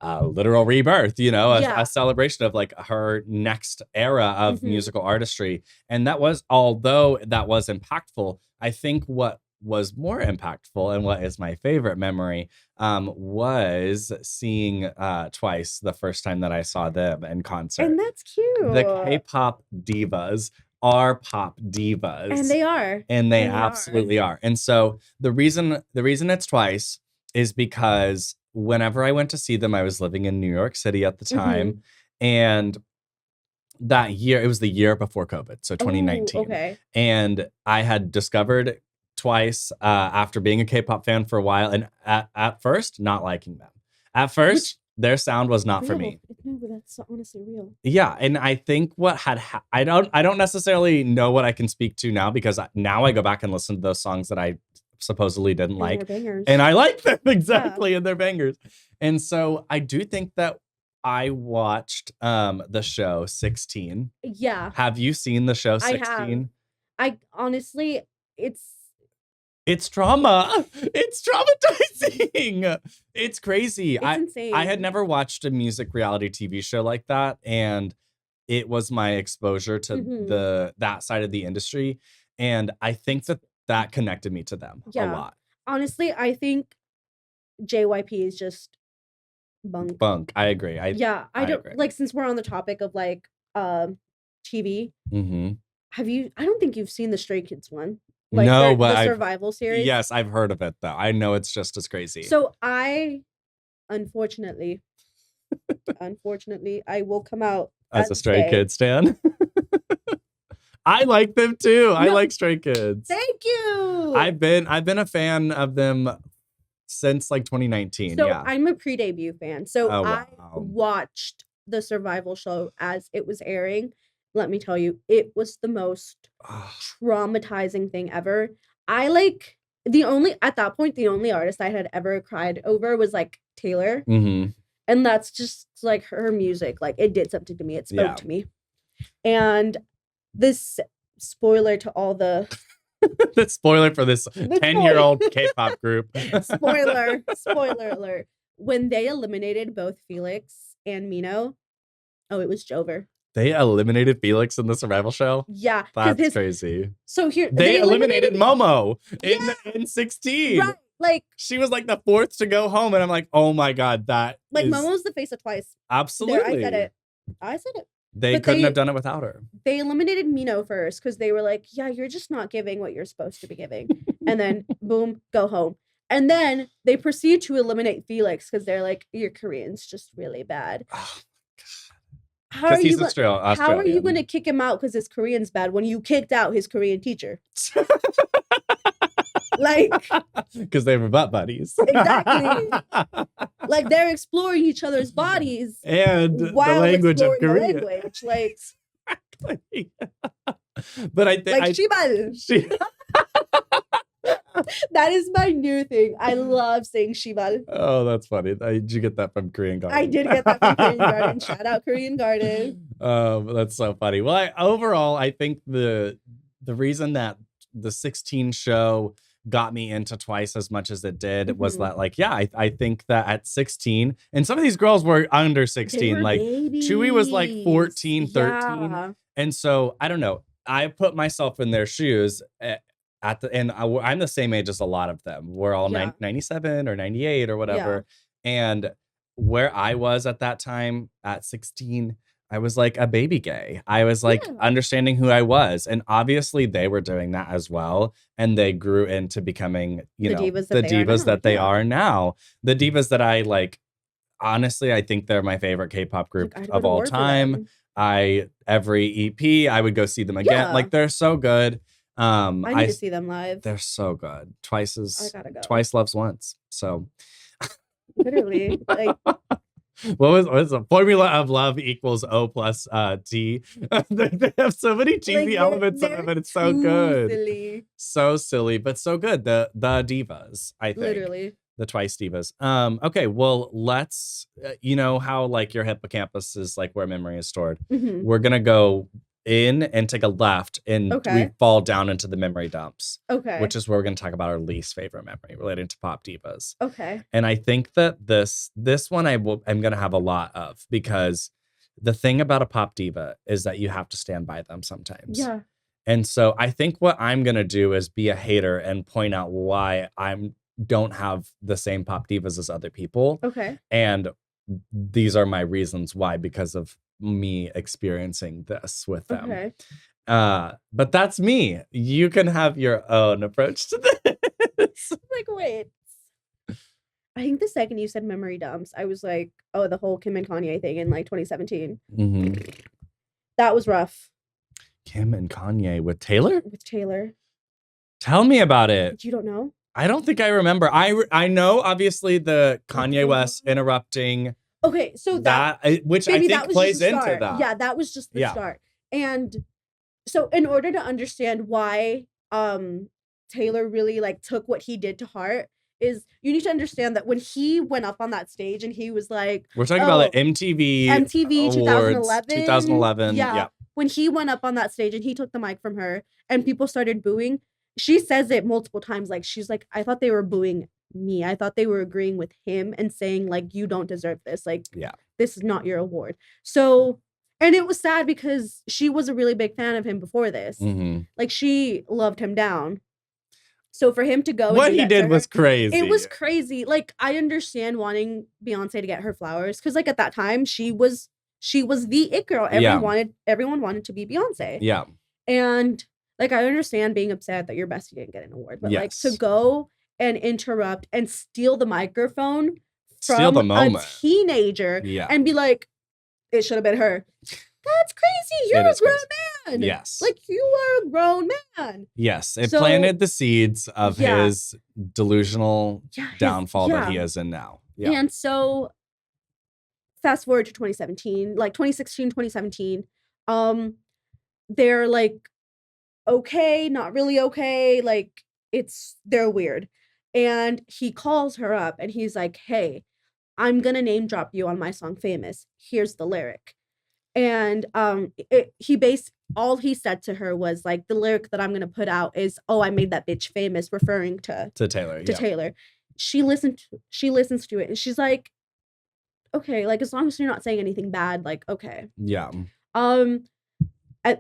a literal rebirth, you know, a celebration of like her next era of musical artistry. And that was, although that was impactful, I think what was more impactful and what is my favorite memory was seeing Twice the first time that I saw them in concert. And that's cute. The K-pop divas are pop divas. And they are. And they absolutely are. And so the reason it's Twice is because whenever I went to see them, I was living in New York City at the time. And that year, it was the year before COVID, so 2019. Okay. And I had discovered Twice after being a K-pop fan for a while, and at first not liking them. At first, their sound was not for me. No, but that's honestly real. Yeah, and I think what had I don't necessarily know what I can speak to now, because now I go back and listen to those songs that I supposedly didn't like, and I like them exactly, and they're bangers. And so I do think that I watched the show 16. Yeah. Have you seen the show 16? I honestly, it's trauma. It's traumatizing. It's crazy. It's insane. I had never watched a music reality TV show like that, and it was my exposure to that side of the industry. And I think that connected me to them a lot. Honestly, I think JYP is just bunk. I agree. I don't agree. like, since we're on the topic of like TV. I don't think you've seen the Stray Kids one. Like no, but the survival series. Yes, I've heard of it though. I know it's just as crazy. So I, unfortunately, I will come out as a Stray Kids stan. I like them too. I like Stray Kids. Thank you. I've been a fan of them since like 2019. So I'm a pre-debut fan. So wow. I watched the survival show as it was airing. Let me tell you, it was the most traumatizing thing ever. At that point, the only artist I had ever cried over was like Taylor. And that's just like her music. Like it did something to me. It spoke to me. And this spoiler to all the the spoiler for this 10-year-old K-pop group. Spoiler alert. When they eliminated both Felix and Mino, it was Jover. They eliminated Felix in the survival show? Yeah. That's crazy. So here they eliminated Momo in 16. Right. Like she was like the fourth to go home, and I'm like, oh my god, Momo's the face of Twice. Absolutely. There, I said it. They couldn't have done it without her. They eliminated Mino first because they were like, yeah, you're just not giving what you're supposed to be giving. And then boom, go home. And then they proceed to eliminate Felix because they're like, your Korean's just really bad. Oh. How are you going to kick him out because his Korean's bad when you kicked out his Korean teacher? Like, because they were butt buddies. Exactly. Like they're exploring each other's bodies and the language of Korean. Like, exactly. But I think like Shibal. That is my new thing. I love saying Shibal. Oh, that's funny. Did you get that from Korean Garden? I did get that from Korean Garden. Shout out Korean Garden. That's so funny. Well, overall, I think the reason that the 16 show got me into Twice as much as it did was that, like, yeah, I think that at 16, and some of these girls were under 16, like Chewy was like 14, 13. Yeah. And so I don't know. I put myself in their shoes and I'm the same age as a lot of them. We're all 97 or 98 or whatever. And where I was at that time at 16, I was like a baby gay. I was like understanding who I was. And obviously they were doing that as well. And they grew into becoming, the divas that they are now. The divas that I like, honestly, I think they're my favorite K-pop group of all time. Every EP, I would go see them again. Like, they're so good. I need to see them live. They're so good. Twice loves once. So literally, like, what was the formula of love equals O plus T? They have so many cheesy elements of it, but it's so good. Silly. So silly, but so good. The divas, I think. Literally. The Twice divas. Okay, well, let's, you know how like your hippocampus is like where memory is stored. Mm-hmm. We're gonna go in and take a left, and we fall down into the memory dumps. Okay. Which is where we're gonna talk about our least favorite memory relating to pop divas. Okay. And I think that this one I'm gonna have a lot of, because the thing about a pop diva is that you have to stand by them sometimes. Yeah. And so I think what I'm gonna do is be a hater and point out why don't have the same pop divas as other people. Okay. And these are my reasons why, because of me experiencing this with them. Okay. But that's me. You can have your own approach to this. Like, wait. I think the second you said memory dumps, I was like, oh, the whole Kim and Kanye thing in like 2017. Mm-hmm. That was rough. Kim and Kanye with Taylor? With Taylor. Tell me about it. You don't know? I don't think I remember. I know, obviously, the Kanye West interrupting. Okay, so which I think plays into that. Yeah, that was just the start. And so in order to understand why Taylor really like took what he did to heart, is you need to understand that when he went up on that stage and he was like, we're talking about like MTV Awards, 2011. Yeah. When he went up on that stage and he took the mic from her and people started booing, she says it multiple times. Like, she's like, I thought they were booing me. I thought they were agreeing with him and saying, like, you don't deserve this. Like, this is not your award. So, and it was sad because she was a really big fan of him before this. Mm-hmm. Like, she loved him down. So for him to go, what he did was crazy. It was crazy. Like, I understand wanting Beyonce to get her flowers because, like, at that time she was the it girl. Everyone wanted to be Beyonce. Yeah. And like, I understand being upset that your bestie didn't get an award, but like to go and interrupt and steal the microphone from a teenager and be like, it should have been her. That's crazy. You're a grown man. Yes. Like, you are a grown man. Yes. It planted the seeds of his delusional downfall that he is in now. Yeah. And so fast forward to 2017, like 2016, 2017, they're like, okay, not really okay. Like, they're weird. And he calls her up and he's like, hey, I'm going to name drop you on my song Famous. Here's the lyric. And all he said to her was like, the lyric that I'm going to put out is, oh, I made that bitch famous, referring to Taylor. Taylor. She listens to it and she's like, okay, like, as long as you're not saying anything bad, like, okay. Yeah.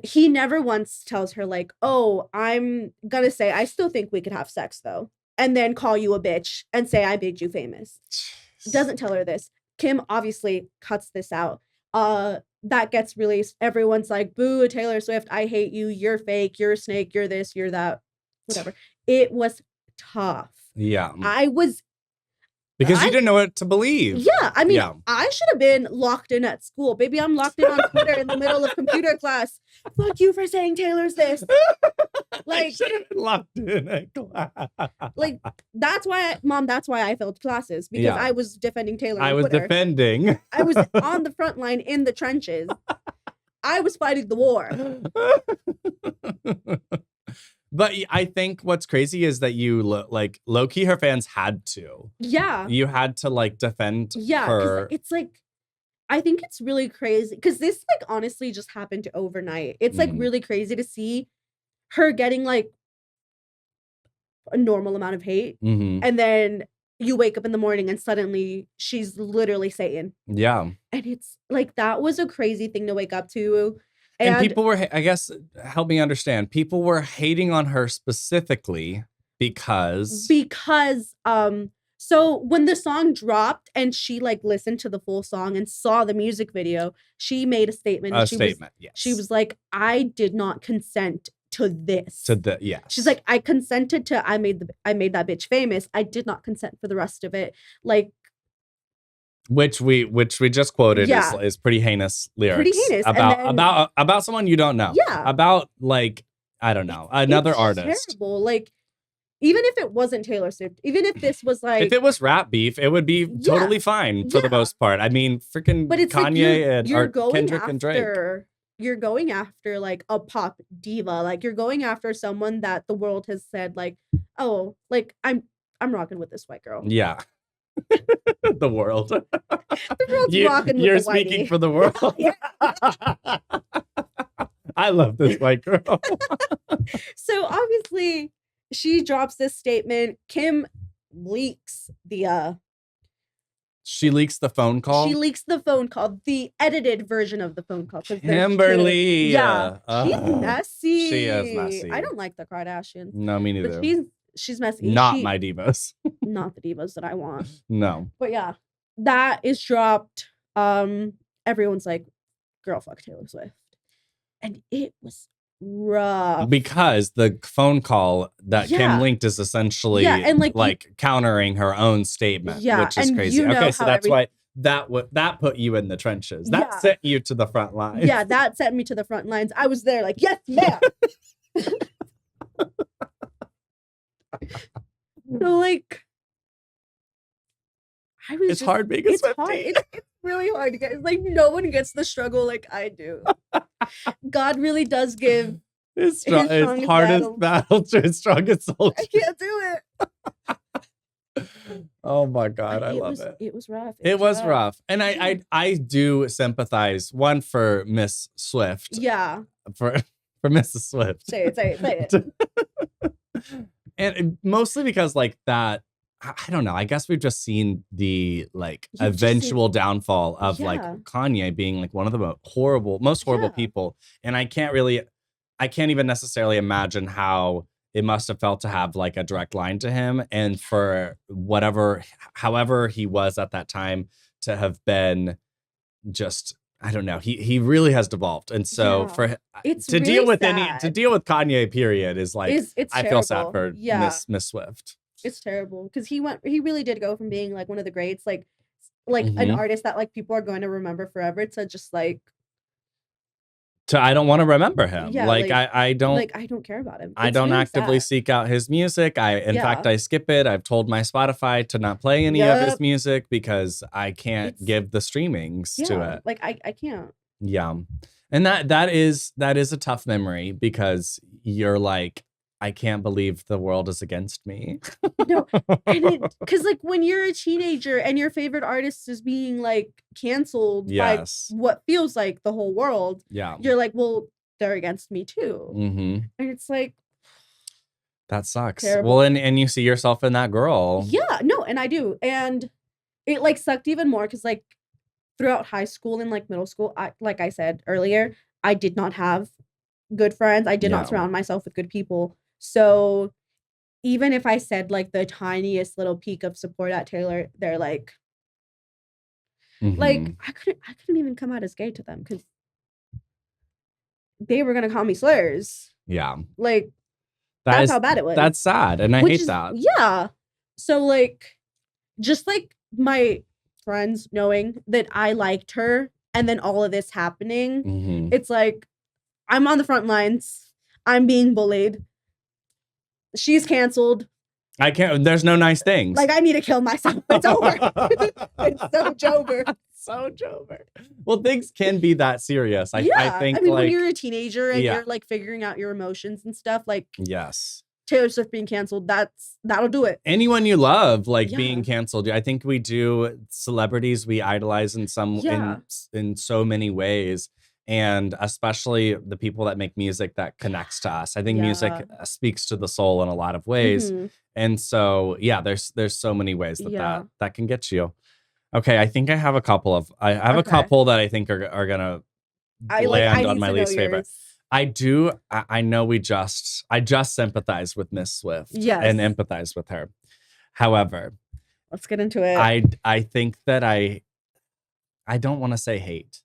He never once tells her like, oh, I'm gonna say I still think we could have sex though, and then call you a bitch and say I made you famous. Jeez. Doesn't tell her this. Kim obviously cuts this out. That gets released. Everyone's like, boo, Taylor Swift, I hate you. You're fake. You're a snake. You're this. You're that. Whatever. It was tough. Yeah. Because you didn't know what to believe. Yeah. I mean, I should have been locked in at school. Baby, I'm locked in on Twitter in the middle of computer class. Fuck you for saying Taylor's this. Like, I should have been locked in at class. Like, that's why I failed classes. Because I was defending Taylor on Twitter. Defending. I was on the front line in the trenches. I was fighting the war. But I think what's crazy is that you like low-key her fans had to. Yeah. You had to like defend her. It's like I think it's really crazy because this like honestly just happened overnight. It's like Mhm. really crazy to see her getting like a normal amount of hate, Mhm. and then you wake up in the morning and suddenly she's literally Satan. Yeah. And it's like that was a crazy thing to wake up to. And people were, I guess, help me understand. People were hating on her specifically because so when the song dropped and she like listened to the full song and saw the music video, she made a statement. Yes. She was like, I did not consent to this. Yes. She's like, I consented to I made that bitch famous. I did not consent for the rest of it. Like, which we just quoted is pretty heinous lyrics. Pretty heinous. About someone you don't know. Yeah. About like, I don't know, another it's artist. Terrible. Like, even if it wasn't Taylor Swift, even if this was like, if it was rap beef, it would be totally fine for the most part. I mean, freaking Kanye and Kendrick and Drake. You're going after like a pop diva. Like you're going after someone that the world has said like, oh, like I'm rocking with this white girl. Yeah. The world. The world's rocking with you're the speaking for the world. I love this white girl. So obviously she drops this statement. Kim leaks the she leaks the phone call. She leaks the phone call, the edited version of the phone call. Kimberly. Yeah. She's messy. She is messy. I don't like the Kardashians. No, me neither. But she's messy. Not my divas. Not the divas that I want. No. But yeah, that is dropped. Everyone's like, girl, fuck Taylor Swift. And it was rough. Because the phone call that Kim linked is essentially and like countering her own statement, which is crazy. Okay, so that's why that put you in the trenches. That sent you to the front lines. Yeah, that sent me to the front lines. I was there like, yes, ma'am. So like, it's hard being a Swiftie. It's really hard to get. Like no one gets the struggle like I do. God really does give his hardest battle to his strongest soldier. I can't do it. Oh my God, I love it. It was rough. It was rough. And I do sympathize, one, for Miss Swift. Yeah. For Mrs. Swift. Say it. And mostly because like that, I don't know. I guess we've just seen the like eventual downfall of like Kanye being like one of the most horrible people. And I can't even necessarily imagine how it must have felt to have like a direct line to him. And for however he was at that time to have been just, I don't know. He really has devolved. And so to deal with Kanye period is like, I feel sad for Miss Swift. It's terrible because he really did go from being like one of the greats, like an artist that like people are going to remember forever, to just like I don't want to remember him. Yeah, I don't care about him. I don't actively seek out his music. In fact, I skip it. I've told my Spotify to not play any of his music because I can't give the streamings to it. Like I can't. Yeah. And that is a tough memory because you're like, I can't believe the world is against me. No, because like when you're a teenager and your favorite artist is being like canceled by what feels like the whole world, you're like, well, they're against me too. Mm-hmm. And it's like, that sucks. Terrible. Well, and you see yourself in that girl. Yeah, no, and I do, and it like sucked even more because like throughout high school and like middle school, like I said earlier, I did not have good friends. I did not surround myself with good people. So even if I said like the tiniest little peak of support at Taylor, they're like, like I couldn't even come out as gay to them because they were gonna call me slurs. Yeah, like that's how bad it was. That's sad, and I hate that. Yeah. So like, just like my friends knowing that I liked her, and then all of this happening, it's like I'm on the front lines. I'm being bullied. She's canceled. I can't. There's no nice things. Like I need to kill myself. It's over. It's so Jover. So Jover. Well, things can be that serious. I think. I mean, when you're a teenager and you're like figuring out your emotions and stuff, like yes. Taylor Swift being canceled, that'll do it. Anyone you love, like Yeah. being canceled. I think we do celebrities we idolize in in so many ways. And especially the people that make music that connects to us. I think music speaks to the soul in a lot of ways. Mhm. And so, yeah, there's so many ways Yeah. that can get you. Okay, I think I have a couple a couple that I think are gonna land on my least favorite. I do. I know I just sympathize with Miss Swift and empathize with her. However, let's get into it. I think that I don't want to say hate.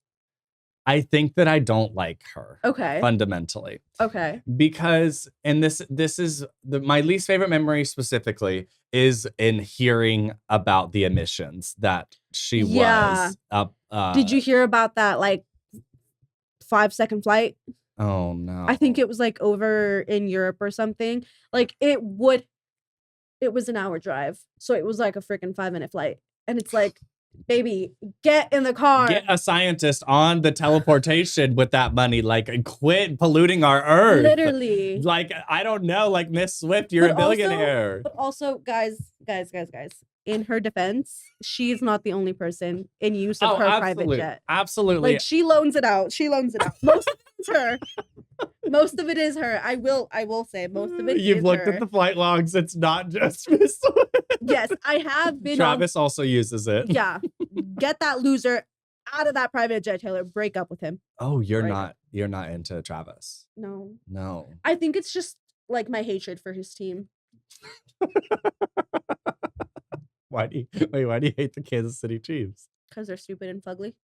I think that I don't like her. Okay. Fundamentally. Okay. Because, and this is my least favorite memory specifically is in hearing about the emissions that she was up. Did you hear about that like 5-second flight? Oh no. I think it was like over in Europe or something. Like it was an hour drive. So it was like a freaking 5-minute flight. And it's like, baby, get in the car. Get a scientist on the teleportation with that money. Like, quit polluting our earth. Literally. Like, I don't know. Like, Miss Swift, you're a billionaire. But also, guys. In her defense, she's not the only person in use of her private jet. Absolutely. Like, she loans it out. Most of it is her. Most of it is her. I will say most of it is her. You've looked at the flight logs. It's not just Miss Swift. Yes, I have been. Travis also uses it. Yeah. Get that loser out of that private jet, Taylor. Break up with him. Oh, you're not into Travis. No. I think it's just like my hatred for his team. Why do you hate the Kansas City Chiefs? Because they're stupid and fugly.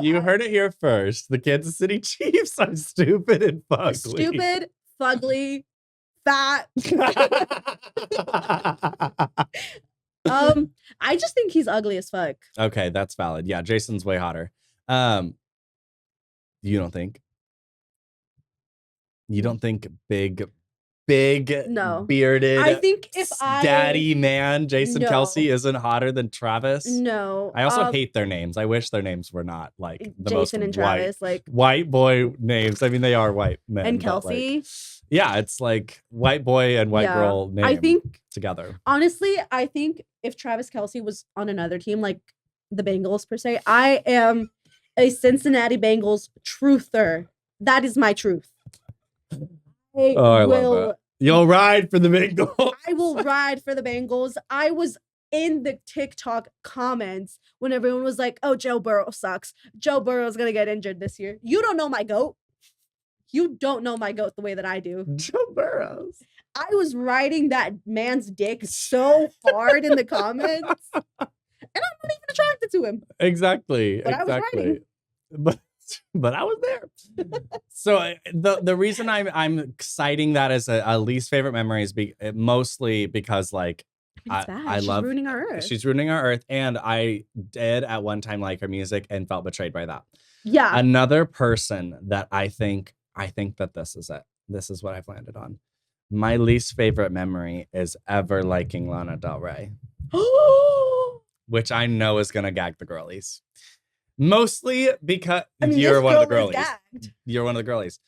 You heard it here first. The Kansas City Chiefs are stupid and fugly. Stupid, fugly, fat. I just think he's ugly as fuck. Okay, that's valid. Yeah, Jason's way hotter. You don't think? You don't think big bearded I think if daddy man Jason Kelce isn't hotter than Travis? No. I also hate their names. I wish their names were not like the Jason and Travis, like white boy names. I mean, they are white men. And Kelce. Like, yeah, it's like white boy and white girl name I think together. Honestly, I think if Travis Kelce was on another team, like the Bengals per se, I am a Cincinnati Bengals truther. That is my truth. I love that. You'll ride for the Bengals. I will ride for the Bengals. I was in the TikTok comments when everyone was like, oh, Joe Burrow sucks. Joe Burrow's going to get injured this year. You don't know my GOAT. You don't know my GOAT the way that I do. Joe Burrows. I was riding that man's dick so hard in the comments. And I'm not even attracted to him. Exactly. But I was riding. But I was there. So the reason I'm citing that as a least favorite memory is mostly because like I She's love ruining our earth. She's ruining our earth, and I did at one time like her music and felt betrayed by that. Yeah. Another person that I think that this is it. This is what I've landed on. My least favorite memory is ever liking Lana Del Rey, which I know is gonna gag the girlies. Mostly because you're one of the girlies. You're one of the girlies.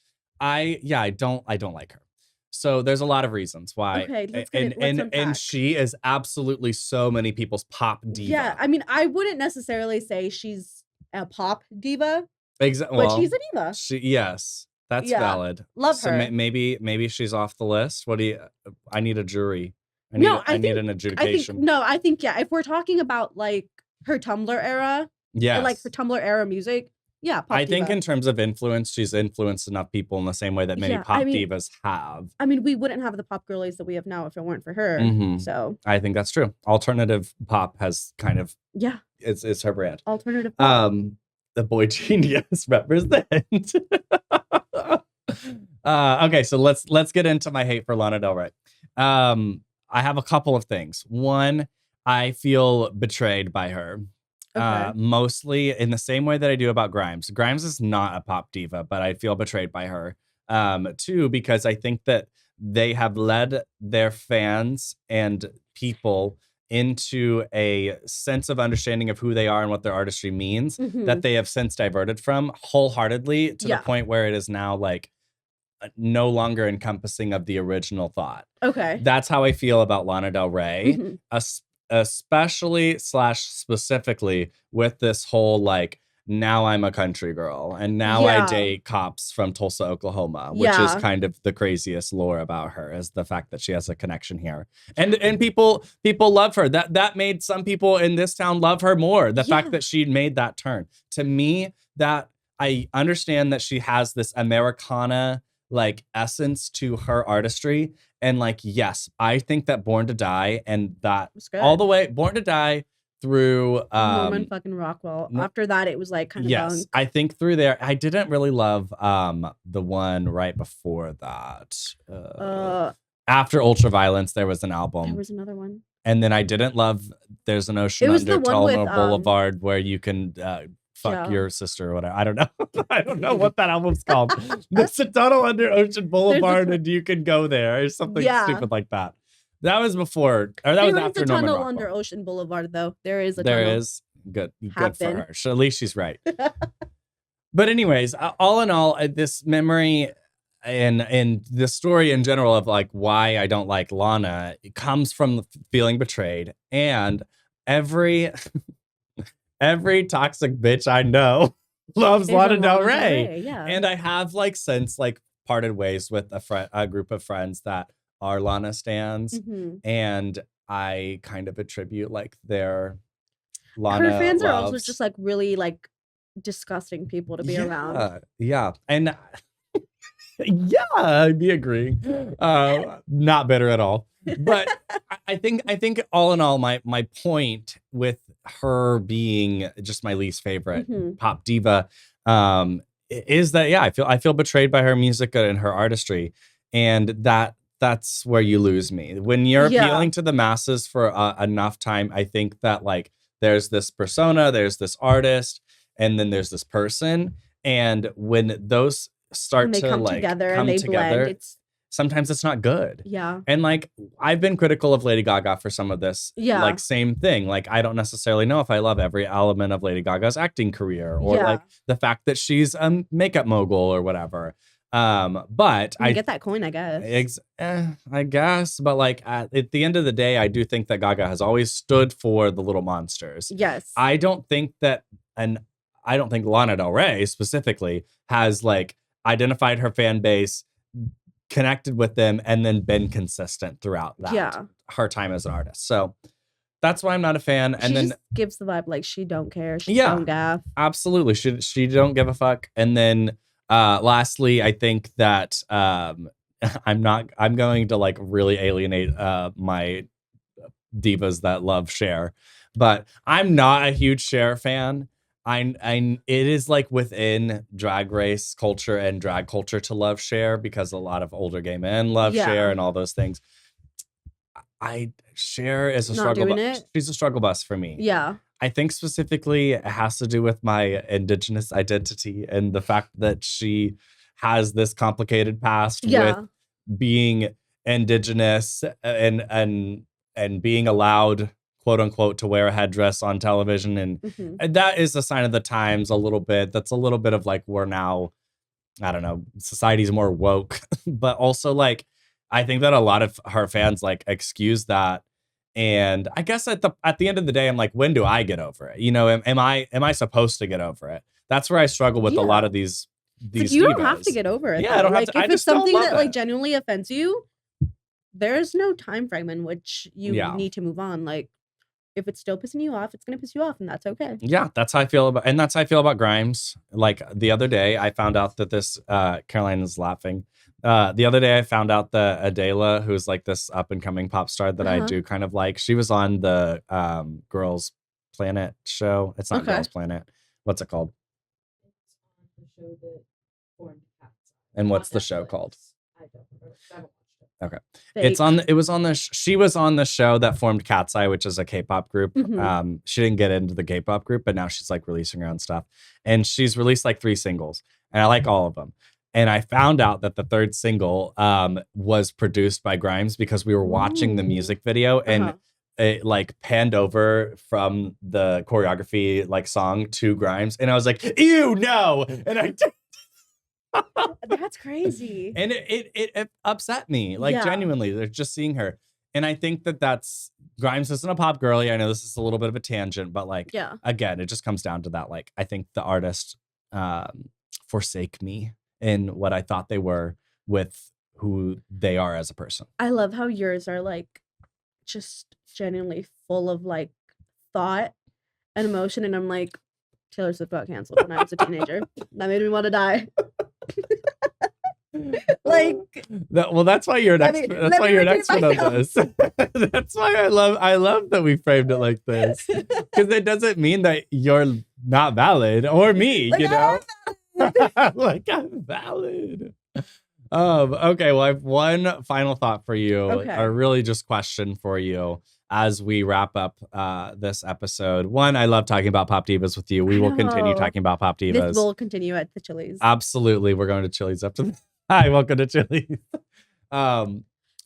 I don't like her. So there's a lot of reasons why. Okay, let's and she is absolutely so many people's pop diva. Yeah, I mean, I wouldn't necessarily say she's a pop diva. Exactly. But she's a diva. Yes, that's valid. Love so her. Maybe she's off the list. What do you? I need a jury. I need an adjudication. I think if we're talking about like her Tumblr era. Yeah, like for Tumblr era music. Yeah, pop diva. think in terms of influence, she's influenced enough people in the same way that many pop divas have. I mean, we wouldn't have the pop girlies that we have now if it weren't for her. Mm-hmm. So I think that's true. Alternative pop has kind of it's her brand. Alternative pop. The boy genius represent. Okay, so let's get into my hate for Lana Del Rey. I have a couple of things. One, I feel betrayed by her. Okay. Mostly in the same way that I do about Grimes. Grimes is not a pop diva, but I feel betrayed by her. Two, because I think that they have led their fans and people into a sense of understanding of who they are and what their artistry means that they have since diverted from wholeheartedly to the point where it is now like no longer encompassing of the original thought. Okay. That's how I feel about Lana Del Rey, especially / specifically with this whole like, now I'm a country girl and now I date cops from Tulsa, Oklahoma, which is kind of the craziest lore about her, is the fact that she has a connection here. And people love her. That made some people in this town love her more. The fact that she made that turn. To me, that I understand that she has this Americana like essence to her artistry. And like, yes, I think that Born to Die and that all the way Born to Die through Norman fucking Rockwell. After that, it was like kind of bunk. I think through there, I didn't really love the one right before that. After Ultraviolence, there was an album. There was another one. And then I didn't love There's an Ocean Under Tullamore Boulevard where you can fuck your sister or whatever. I don't know. I don't know what that album's called. There's a tunnel under Ocean Boulevard and you can go there or something stupid like that. That was before, or that was after Norman Rockwell. Under Ocean Boulevard, though. There is a tunnel. There is. Good for her. So at least she's right. But anyways, all in all, this memory and the story in general of like why I don't like Lana, it comes from feeling betrayed. And every toxic bitch I know loves Lana Del Rey. Yeah. And I have like since like parted ways with a group of friends that are Lana stans, and I kind of attribute like their Lana her fans loves. are also just like really like disgusting people to be around. Yeah, and I'd be agreeing. Not bitter at all. But I think all in all, my point with her being just my least favorite pop diva is that I feel betrayed by her music and her artistry, and that's where you lose me. When you're appealing to the masses for enough time, I think that like there's this persona, there's this artist, and then there's this person. And when those start to come together, blend, sometimes it's not good. Yeah. And like, I've been critical of Lady Gaga for some of this. Yeah. Like same thing. Like, I don't necessarily know if I love every element of Lady Gaga's acting career or like the fact that she's a makeup mogul or whatever. But I get that coin, I guess. I guess, but like at the end of the day, I do think that Gaga has always stood for the little monsters. Yes. I don't think Lana Del Rey specifically has like identified her fan base, connected with them, and then been consistent throughout that her time as an artist. So that's why I'm not a fan. And then just gives the vibe like she don't care. She don't gaff. Absolutely. She don't give a fuck. And then lastly, I think that I'm going to like really alienate my divas that love Cher, but I'm not a huge Cher fan. It is like within drag race culture and drag culture to love Cher because a lot of older gay men love Cher and all those things. Cher is a struggle bus. She's a struggle bus for me. Yeah. I think specifically it has to do with my indigenous identity and the fact that she has this complicated past with being indigenous and being allowed, quote unquote, to wear a headdress on television. And that is a sign of the times a little bit. That's a little bit of like, we're now, I don't know, society's more woke, but also like, I think that a lot of her fans like excuse that. And I guess at the end of the day, I'm like, when do I get over it? You know, am I supposed to get over it? That's where I struggle with a lot of these like, you don't have to get over it. Yeah, I don't like have to. If it's something that like genuinely offends you, there's no time frame in which you need to move on. Like, if it's still pissing you off, it's gonna piss you off, and that's okay. Yeah, that's how I feel about Grimes. Like the other day, I found out that this Caroline is laughing. The other day, I found out that Adela, who's like this up and coming pop star that I do kind of like, she was on the Girls Planet show. It's not Girls Planet. What's it called? It's on the show that formed Cats. And what's the show called? I don't remember. I haven't watched it. Okay. She was on the show that formed Cat's Eye, which is a K-pop group. She didn't get into the K-pop group, but now she's like releasing her own stuff. And she's released like 3 singles, and I like all of them. And I found out that the 3rd single was produced by Grimes because we were watching the music video and it like panned over from the choreography like song to Grimes. And I was like, ew, no. And That's crazy. And it upset me, like Yeah. genuinely. They're just seeing her. And I think that's Grimes isn't a pop girly. I know this is a little bit of a tangent, but like, Yeah. again, it just comes down to that. Like, I think the artist forsake me in what I thought they were with who they are as a person. I love how yours are like just genuinely full of like thought and emotion. And I'm like, Taylor Swift got canceled when I was a teenager. That made me want to die. Like, Well, that's why you're an Let me- expert. That's let why me you're an repeat expert on this. That's why I love that we framed it like this, because it doesn't mean that you're not valid or me, Like, you know. I'm Like, I'm valid. Okay, well, I have one final thought for you, Okay. or really just question for you as we wrap up this episode. One, I love talking about pop divas with you. We I will continue know. talking about pop divas. This will continue at the Chili's. Absolutely, we're going to Chili's after this. Hi, welcome to Chili's. Did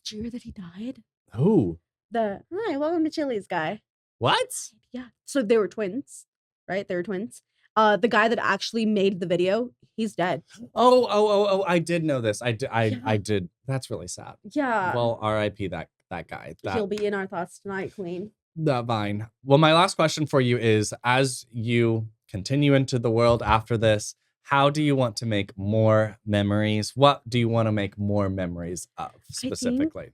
you hear that he died? Who? The hi, welcome to Chili's guy. What? Yeah. So they were twins, right? They were twins. The guy that actually made the video, he's dead. Oh! I did know this. I Yeah. did. That's really sad. Yeah. Well, R.I.P. that guy. He'll be in our thoughts tonight, Queen. That vine. Well, my last question for you is: as you continue into the world after this, how do you want to make more memories? What do you want to make more memories of specifically?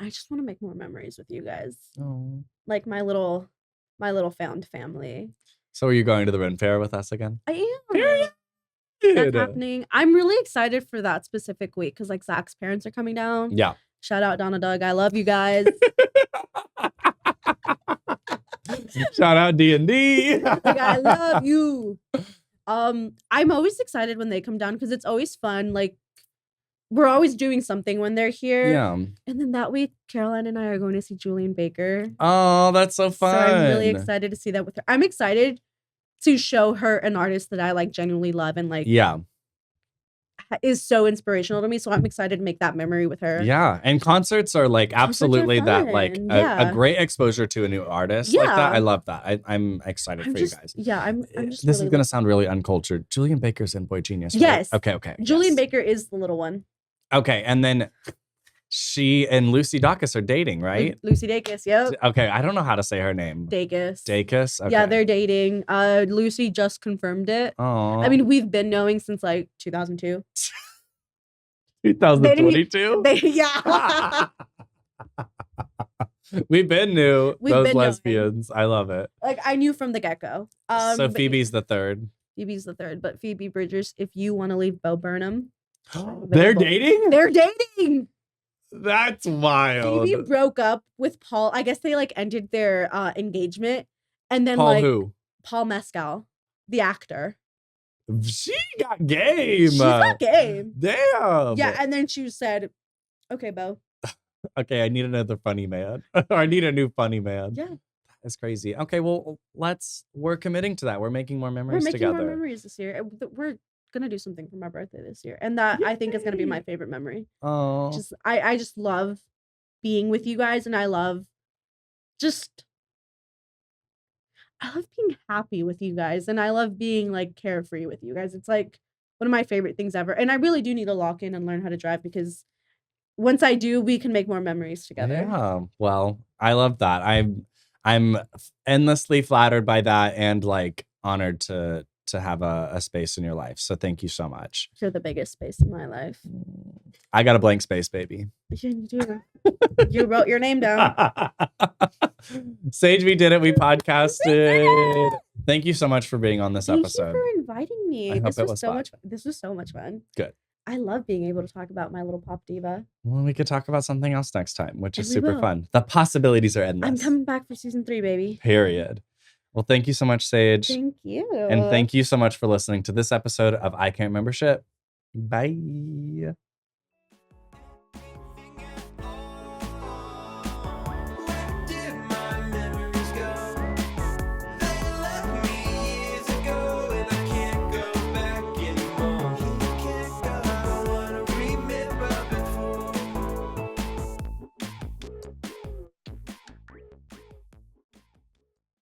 I just want to make more memories with you guys. Oh. Like my little found family. So are you going to the Ren Fair with us again? I am. Period. That's happening. I'm really excited for that specific week because like Zach's parents are coming down. Yeah. Shout out Donna Doug. I love you guys. Shout out D&D. Like, I love you. I'm always excited when they come down because it's always fun. Like we're always doing something when they're here. Yeah. And then that week, Caroline and I are going to see Julian Baker. Oh, that's so fun. So I'm really excited to see that with her. I'm excited to show her an artist that I like genuinely love and like Yeah. is so inspirational to me. So I'm excited to make that memory with her. Yeah. And concerts are like absolutely that, like fun. a Yeah. great exposure to a new artist like that. Yeah. I love that. I'm excited for you guys. Yeah, I'm just This really is going to sound really uncultured. Julian Baker's in Boy Genius. Right? Yes. Okay. Julian yes. Baker is the little one. Okay. And then she and Lucy Dacus are dating, right? Lucy Dacus, yep. Okay. I don't know how to say her name. Dacus. Dacus? Okay. Yeah, they're dating. Lucy just confirmed it. Oh. I mean, we've been knowing since like 2002. 2022? Yeah. We've been new. We've those been knowing. lesbians. I love it. Like I knew from the get-go. So but Phoebe's the third. Phoebe's the third, but Phoebe Bridgers, if you want to leave Bo Burnham, They're dating? they're dating. That's wild. Phoebe broke up with Paul. I guess they like ended their engagement, and then Paul like who? Paul Mescal, the actor. She got game. She's not game. Damn. Yeah, and then she said, "Okay, Bo." Okay, I need another funny man. Or I need a new funny man. Yeah, That's crazy. Okay, well, we're committing to that. We're making more we're memories making together. more memories this year. We're gonna do something for my birthday this year, and that I think is gonna be my favorite memory. Oh. Just I just love being with you guys, and I love being happy with you guys, and I love being like carefree with you guys. It's like one of my favorite things ever, and I really do need to lock in and learn how to drive because once I do, we can make more memories together. Yeah. Well, I love that. I'm endlessly flattered by that and like honored to have a space in your life. So thank you so much. You're the biggest space in my life. I got a blank space, baby. Yeah, you do. You wrote your name down. Sage, we did it. We podcasted. Thank you so much for being on this Thank episode. you for inviting me. I hope This it was was so fun. much. This was so much fun. Good. I love being able to talk about my little pop diva. Well, we could talk about something else next time, which is And we super will. fun. The possibilities are endless. I'm coming back for season 3, baby. Period. Well, thank you so much, Sage. Thank you. And thank you so much for listening to this episode of I Can't Remember Shit. Bye.